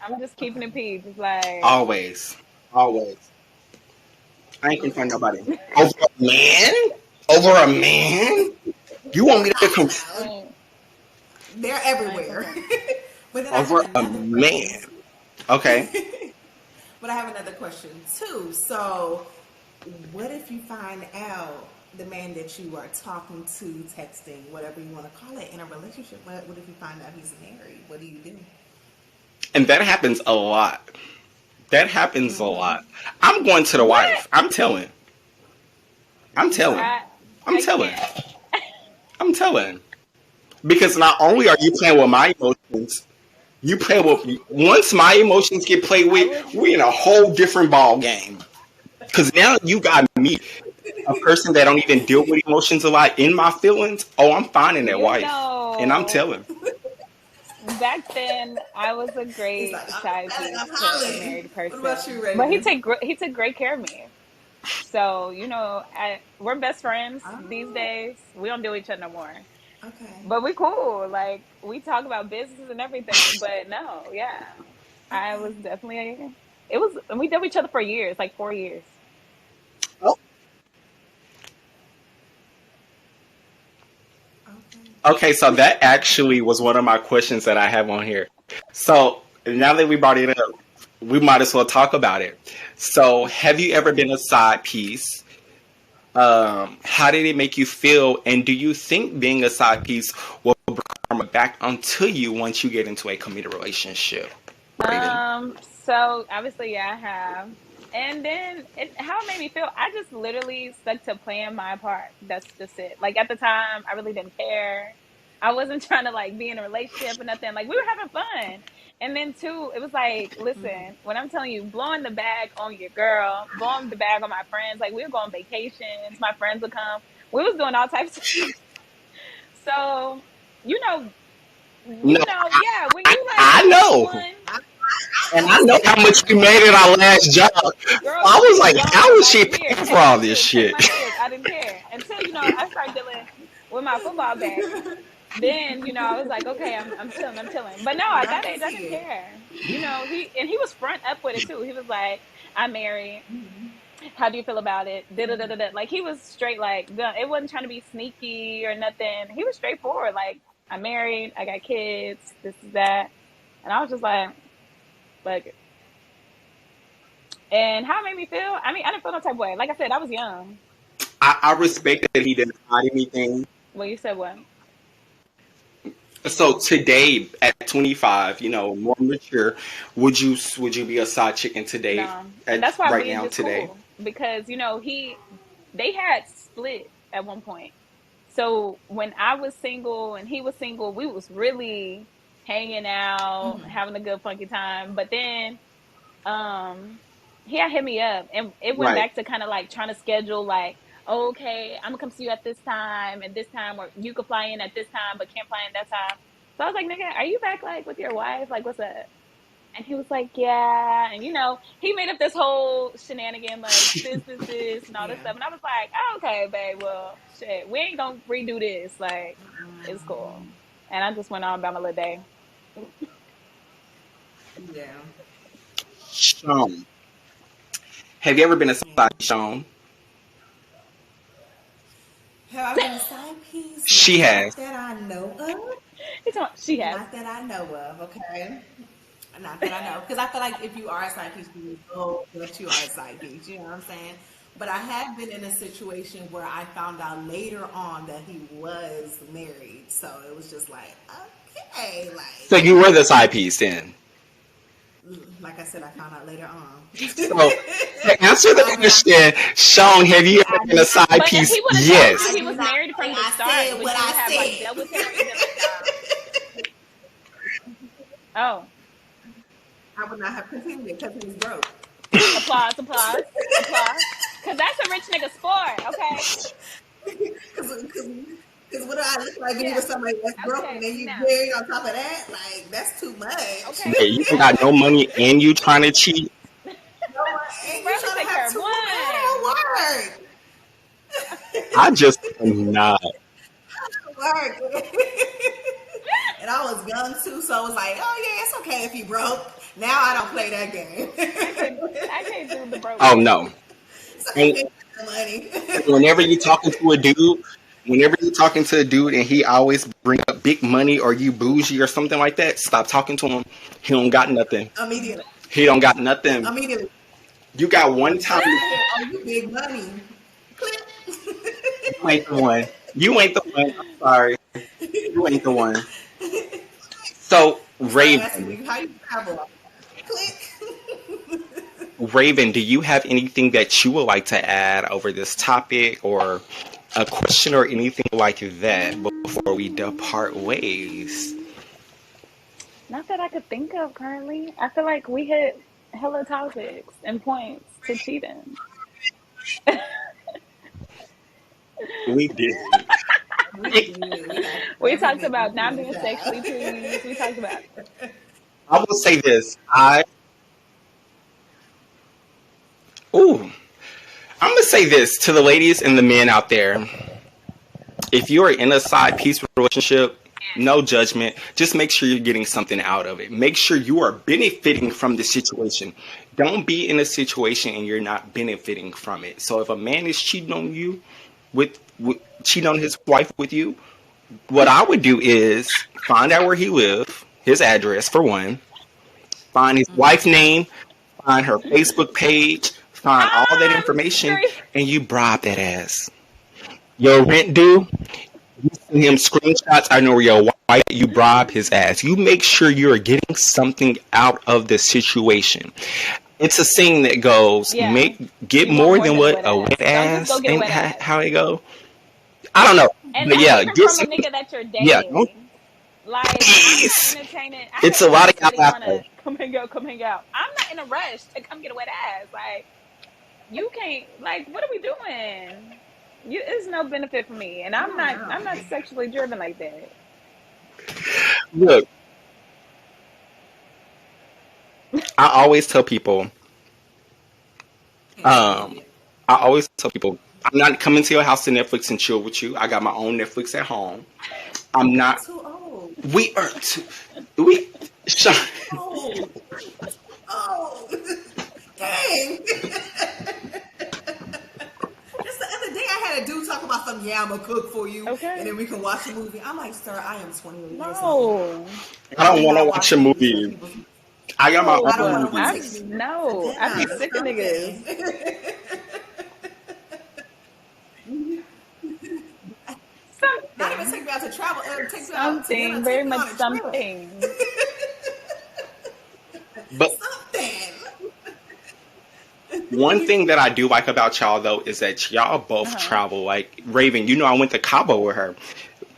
I'm just keeping it P. Just like always. I ain't confront nobody. Over a man? Over a man? You want me to confront? They're everywhere. But then over a man. Okay. But I have another question too. So, what if you find out the man that you are talking to, texting, whatever you want to call it, in a relationship? What if you find out he's married? What do you do? And that happens a lot. A lot. I'm going to the wife. I'm telling. Because not only are you playing with my emotions, you play with. Once my emotions get played with, we're in a whole different ball game. Because now you got me, a person that don't even deal with emotions a lot, in my feelings. Oh, I'm finding that wife, and I'm telling. Back then, I was a great side piece to a married person. What about you, Raven? But he took great care of me. So we're best friends these days. We don't deal with each other no more. Okay. But we cool. Like, we talk about business and everything. But no, yeah, I was definitely. We dealt with each other for years, like 4 years. Oh. Okay, so that actually was one of my questions that I have on here. So now that we brought it up, we might as well talk about it. So have you ever been a side piece? How did it make you feel? And do you think being a side piece will come back onto you once you get into a committed relationship? So obviously, yeah, I have. And then how it made me feel, I just literally stuck to playing my part. That's just it. Like, at the time, I really didn't care. I wasn't trying to, like, be in a relationship or nothing. Like, we were having fun. And then, too, it was like, listen, when I'm telling you, blowing the bag on your girl, blowing the bag on my friends, like, we were going on vacations. My friends would come. We was doing all types of stuff. So, yeah, when you, like, I know. And I know how much you made at our last job. Girl, I was like, how is she paying for all this shit? I didn't care. Until, I started dealing with my football bag. Then, I was like, okay, I'm chilling. But no, at that age, I didn't care. He was front up with it too. He was like, I'm married. How do you feel about it? Da-da-da-da-da. Like, he was straight, like, it wasn't trying to be sneaky or nothing. He was straightforward. Like, I'm married. I got kids. This is that. And I was just like, and how it made me feel? I mean, I didn't feel no type of way. Like I said, I was young. I respect that he didn't hide anything. Well, you said what? So today, at 25, more mature, would you be a side chicken today? No. And that's why right now today. Cool. Because they had split at one point. So when I was single and he was single, we was really hanging out, having a good funky time. But then he had hit me up, and it went back to kind of like trying to schedule, like, okay, I'm gonna come see you at this time and this time, or you could fly in at this time but can't fly in that time. So I was like, nigga, are you back, like, with your wife? Like, what's up? And he was like, yeah. And he made up this whole shenanigan, like, this and all this stuff. And I was like, oh, okay, babe, well, shit, we ain't gonna redo this. Like, it's cool. And I just went on about my little day. Yeah. Sean, have you ever been a side Sean? Have I been a side piece? She has. That I know of. She has. Not that I know of. Okay. Not that I know, because I feel like if you are a side piece, you know that you are a side piece. You know what I'm saying? But I have been in a situation where I found out later on that he was married, so it was just like, okay, like. So you were the side piece then. Like I said, I found out later on. So, to answer the question, Sean, have you ever been a side piece? Yes. He was married from the start. What I said. Dealt with him. Oh, I would not have continued because he was broke. applause. Because that's a rich nigga sport, okay? Because what do I look like being Yeah. with somebody that's broke Okay, and then you now. married on top of that? Like, that's too much. Okay. Wait, you don't got no money and you trying to cheat? No, You and you barely trying to take care have of two one. that'll work. I just am not. Work. And I was young too, so I was like, oh yeah, it's okay if you broke. Now I don't play that game. I can't do the broke. Oh no. It's okay And if you have money. whenever you talking to a dude, and he always bring up big money or you bougie or something like that, stop talking to him. He don't got nothing. Immediately. He don't got nothing. Immediately. You got one time. Oh, you big money. Click. You ain't the one. You ain't the one. I'm sorry. You ain't the one. So I'm asking Raven, you, how you travel? Click. Raven, do you have anything that you would like to add over this topic or a question or anything like that before we depart ways? Not that I could think of currently. I feel like we hit hella topics and points to cheating. We did. We talked about not being sexually pleased. We talked about I will say this. I'm gonna say this to the ladies and the men out there. If you are in a side piece relationship, no judgment. Just make sure you're getting something out of it. Make sure you are benefiting from the situation. Don't be in a situation and you're not benefiting from it. So if a man is cheating on you cheating on his wife with you, what I would do is find out where he lives, his address for one, find his wife's name, find her Facebook page, find all that information, and you bribe that ass. Your rent due, you send him screenshots. I know where your wife. You bribe his ass. You make sure you are getting something out of the situation. It's a saying that goes, get more than what a wet ass. Ain't how it go? I don't know, and but yeah, get from a nigga that you're dating. Yeah, like please. I'm not entertaining. It's a lot of y'all out there. Come hang out. I'm not in a rush to come get a wet ass. Like you can't. Like what are we doing? It's no benefit for me, and I'm not sexually driven like that. Look, I always tell people, I'm not coming to your house to Netflix and chill with you. I got my own Netflix at home. I'm not. Too old. We are too. Oh, dang. Just the other day, I had a dude talk about something. Yeah, I'm gonna cook for you, and then we can watch a movie. I'm like, sir, I am 20 years old. I don't want to watch a movie. I got my own movie. I be sick of niggas. Not even take me out to travel. Take me something out to very much something. But something. One thing that I do like about y'all though is that y'all both travel. Like Raven, you know, I went to Cabo with her.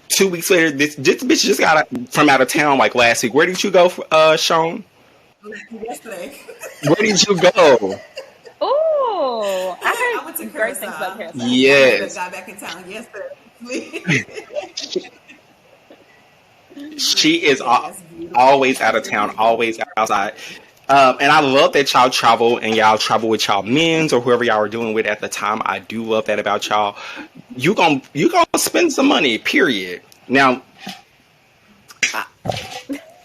2 weeks later, this bitch just got from out of town like last week. Where did you go, Sean? Yesterday. Where did you go? Oh, I went to great things about Curacao. Yes. I got back in town yesterday. She is always out of town, always outside. And I love that y'all travel and y'all travel with y'all men's or whoever y'all are doing with at the time. I do love that about y'all. You gonna spend some money, period. Now,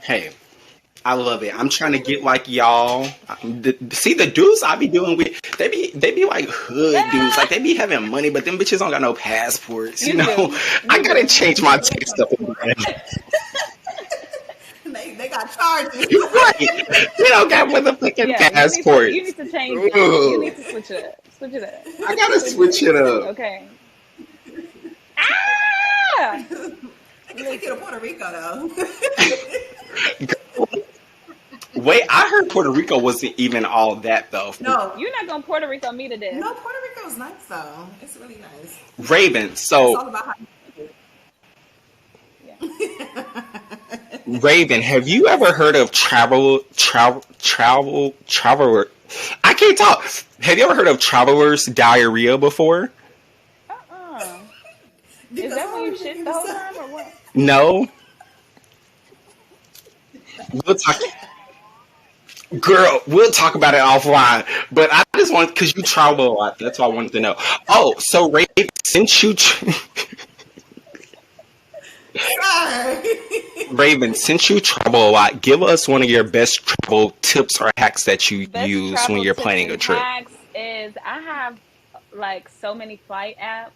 hey, I love it. I'm trying to get like y'all. See the dudes I be doing with, they be like hood dudes, like they be having money, but them bitches don't got no passports. You know, I gotta change my taste up. They got charges. Right. They don't got motherfucking passports. You need to change it. You need to switch it up. I gotta switch it up. Okay. I can take you to Puerto Rico though. Wait, I heard Puerto Rico wasn't even all that though. No, you're not gonna Puerto Rico me to death. No, Puerto Rico's nice though. It's really nice. Raven, so it's all about how Raven, have you ever heard of traveler? I can't talk. Have you ever heard of traveler's diarrhea before? Uh-uh. Is Because that how when are you you shit making the this whole up? time or what? No. We'll talk. Girl, we'll talk about it offline. But I just want because you travel a lot. That's all I wanted to know. Oh, so Raven, since you Sorry. Raven, since you travel a lot, give us one of your best travel tips or hacks that you Best use when travel you're tips planning a and trip. hacks is I have like so many flight apps.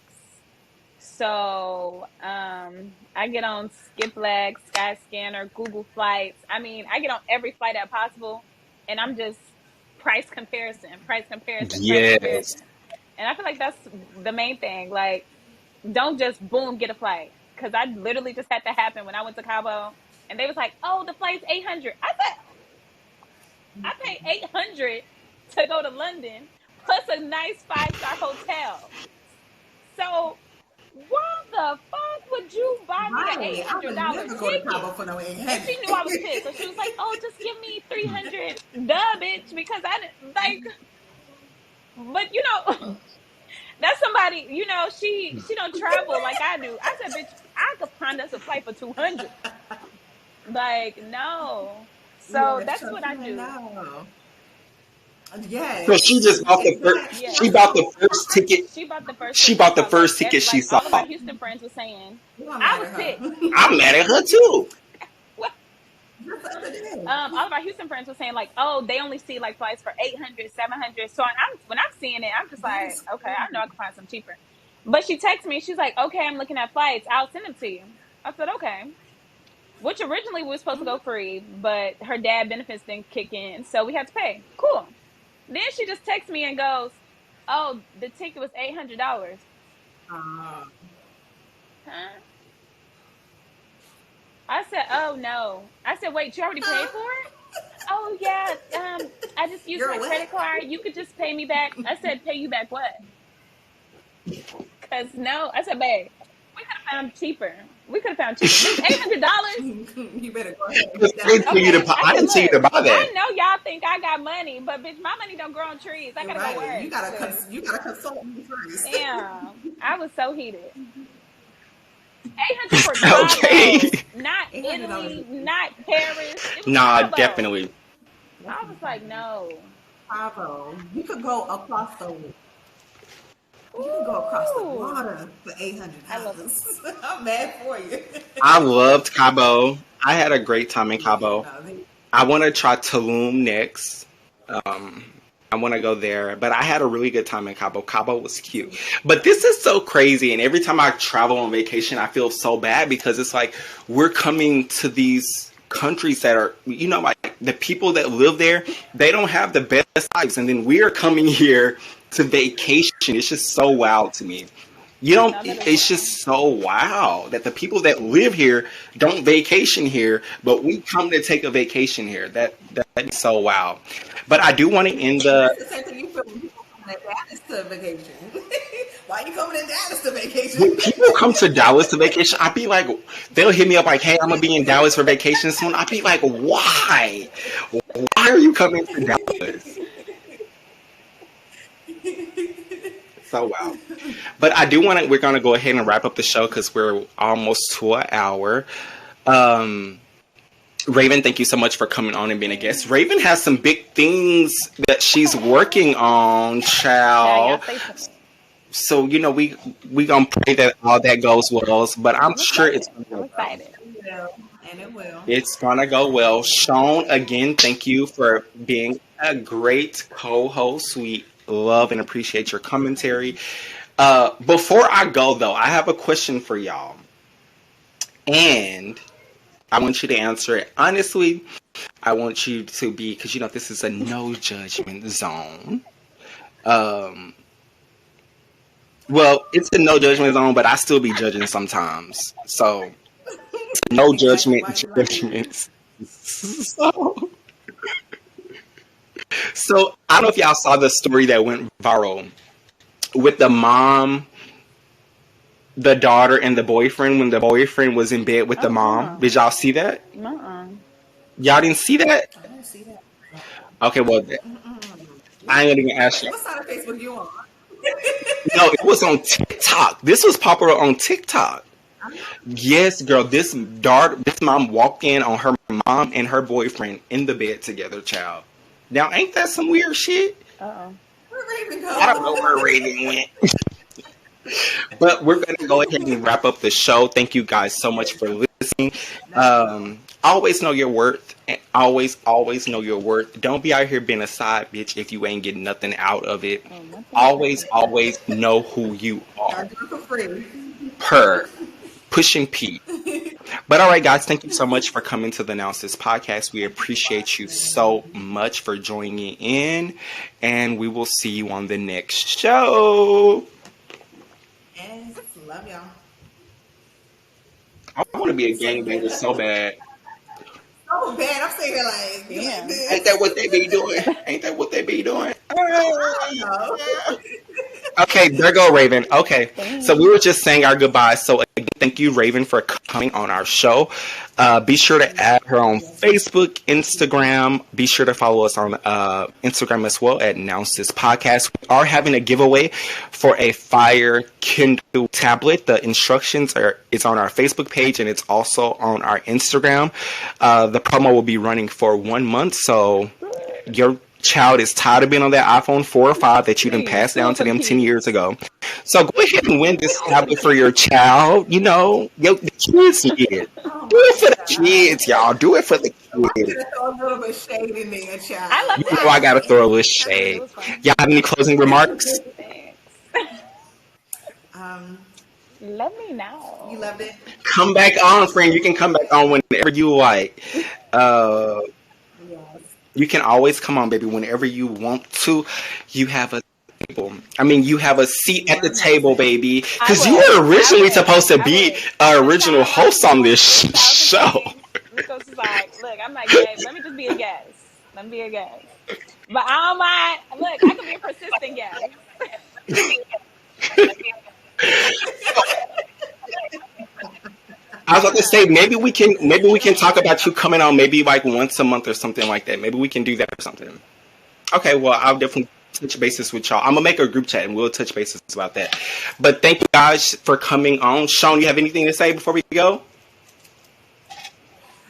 So I get on Skiplag, Skyscanner, Google Flights. I mean, I get on every flight app possible, and I'm just price comparison, price comparison, price Yes. comparison. And I feel like that's the main thing. Like, don't just boom get a flight, because I literally just had that happen when I went to Cabo, and they was like, "Oh, the flight's 800." I said, "I paid 800 to go to London plus a nice 5-star hotel. So why the fuck would you buy me an eight Right. I hundred would dollar never go to ticket?" Cabo for no And 800. she knew I was pissed, so she was like, "Oh, just give me 300, duh, bitch," because I didn't like. But that's somebody. She don't travel like I do. I said, "Bitch, I could find us a flight for 200." Like, no. So Yes, that's trust what I me, do. no. So she Yes, just bought the first. Yeah, She bought the first ticket. she bought the first She ticket she bought the saw. Like, first ticket she like saw. all of our Houston friends were saying, well, I'm I mad was at pissed. her. I'm mad at her too. Just the other day. All of our Houston friends were saying like, oh, they only see like flights for 800, 700. So when I'm seeing it, I'm just That like, is okay, I know crazy. I can find some cheaper. But she texted me. She's like, okay, I'm looking at flights. I'll send them to you. I said, okay. Which originally we were supposed to go free, but her dad benefits didn't kick in, so we had to pay. Cool. Then she just texts me and goes, oh, the ticket was $800. Uh, Huh? I said, oh no. I said, wait, you already paid for it? Oh yeah. I just used my Girl, credit what? card. You could just pay me back. I said, pay you back what? Cause no. I said, babe, we could have found cheaper. We could have found cheaper. Bitch, $800. You better go ahead and It's get down crazy to for you to. Okay. that. I I said, didn't tell you to look, buy that. I know y'all think I got money, but bitch, my money don't grow on trees. I You're gotta go right. work. So, You gotta consult me first. damn. I was so heated. 800 for Okay. Cabo, not $800. Italy, not Paris. It was Nah, Cabo. definitely. I was like, no. Bravo. You could go across the Ooh, water for I love it. $800. I'm mad for you. I loved Cabo. I had a great time in Yeah, Cabo. no, I want to try Tulum next. Um, I want to go there, but I had a really good time in Cabo. Cabo was cute. But this is so crazy, and every time I travel on vacation, I feel so bad because it's like we're coming to these countries that are, like the people that live there, they don't have the best lives, and then we're coming here to vacation. It's just so wild to me. No, that is It's wild. just so wow that the people that live here don't vacation here, but we come to take a vacation here. That's so wow. But I do want to end that's the the same thing you feel when people come to Dallas to vacation. Why are you coming to Dallas to vacation? when people come to Dallas to vacation, I'd be like, they'll hit me up like, hey, I'm gonna be in Dallas for vacation soon. I'd be like, why? Why are you coming to Dallas? So wow. But I do want to. We're gonna go ahead and wrap up the show because we're almost to an hour. Um, Raven, thank you so much for coming on and being a guest. Raven has some big things that she's working on, Now, y'all child. say something. So we gonna pray that all that goes well. But I'm I'm sure it's excited. gonna I'm go well. excited. It will. And it will. It's gonna go well. Sean, again, thank you for being a great co-host. We love and appreciate your commentary. Before I go though, I have a question for y'all. And I want you to answer it honestly. I want you to be, because this is a no judgment zone. Um, well, it's a no judgment zone, but I still be judging sometimes. So, no judgment, Why you like it? judgments. So, I don't know if y'all saw the story that went viral with the mom the daughter and the boyfriend when the boyfriend was in bed with the mom. Did y'all see that? Y'all didn't see that? I didn't see that. Okay, well, I ain't gonna even ask you. What side of Facebook you on? No, it was on TikTok. This was popular on TikTok. Yes, girl. This mom walked in on her mom and her boyfriend in the bed together, child. Now, ain't that some weird shit? Where Raven go? I don't know where Raven went. But we're going to go ahead and wrap up the show. Thank you guys so much for listening. Always know your worth. And always know your worth. Don't be out here being a side bitch if you ain't getting nothing out of it. Always know who you are. Per. Pushing P. But all right, guys, thank you so much for coming to the Now Sis Podcast. We appreciate you so much for joining in. And we will see you on the next show. Yes, love y'all. I want to be a gangbanger so bad. So bad. I'm sitting here like, ain't that what they be doing? Ain't that what they be doing? Okay, there go Raven. Okay, so we were just saying our goodbyes. So again, thank you, Raven, for coming on our show. Be sure to add her on Facebook, Instagram. Be sure to follow us on Instagram as well at Now Sis Podcast. We are having a giveaway for a Fire Kindle tablet. The instructions it's on our Facebook page and it's also on our Instagram. The promo will be running for 1 month, so your child is tired of being on that iPhone 4 or 5 that you done passed down to them 10 years ago. So go ahead and win this tablet for your child. You know, the kids need it. Do it for the kids, y'all. Do it for the kids. Throw a little bit of shade in there, child. I gotta throw a little shade. Y'all have any closing remarks? Let me know. You loved it? Come back on, friend. You can come back on whenever you like. You can always come on, baby, whenever you want to. You have a table. I mean, you have a seat at the table, baby. Because you were originally supposed to be our original host on this show. Because it's like, look, I'm like, babe, let me just be a guest. Let me be a guest. But I don't mind. Look, I can be a persistent guest. I was about to say maybe we can talk about you coming on maybe like once a month or something like that. Maybe we can do that or something. Okay, well I'll definitely touch bases with y'all. I'm gonna make a group chat and we'll touch bases about that. But thank you guys for coming on. Sean, you have anything to say before we go?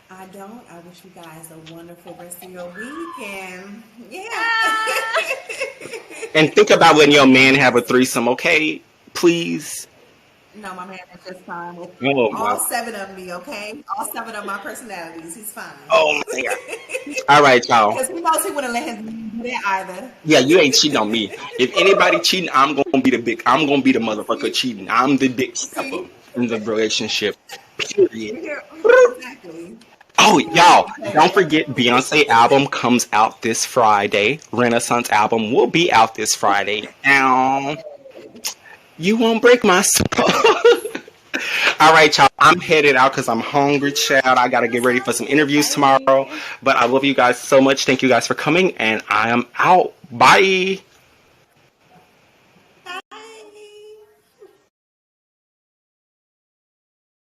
I don't. I wish you guys a wonderful rest of your week and And think about letting your man have a threesome, okay? Please. No, my man is just fine. All 7 of me, okay? All 7 of my personalities. He's fine. Oh my God. All right, y'all. Because he knows he wouldn't let him do that either. Yeah, you ain't cheating on me. If anybody cheating, I'm gonna be the motherfucker cheating. I'm the dick stepper in the relationship. Period. Exactly. Oh, y'all, don't forget Beyonce album comes out this Friday. Renaissance album will be out this Friday. Ow. You won't break my soul. All right, y'all. I'm headed out because I'm hungry, child. I got to get ready for some interviews tomorrow. But I love you guys so much. Thank you guys for coming. And I am out. Bye.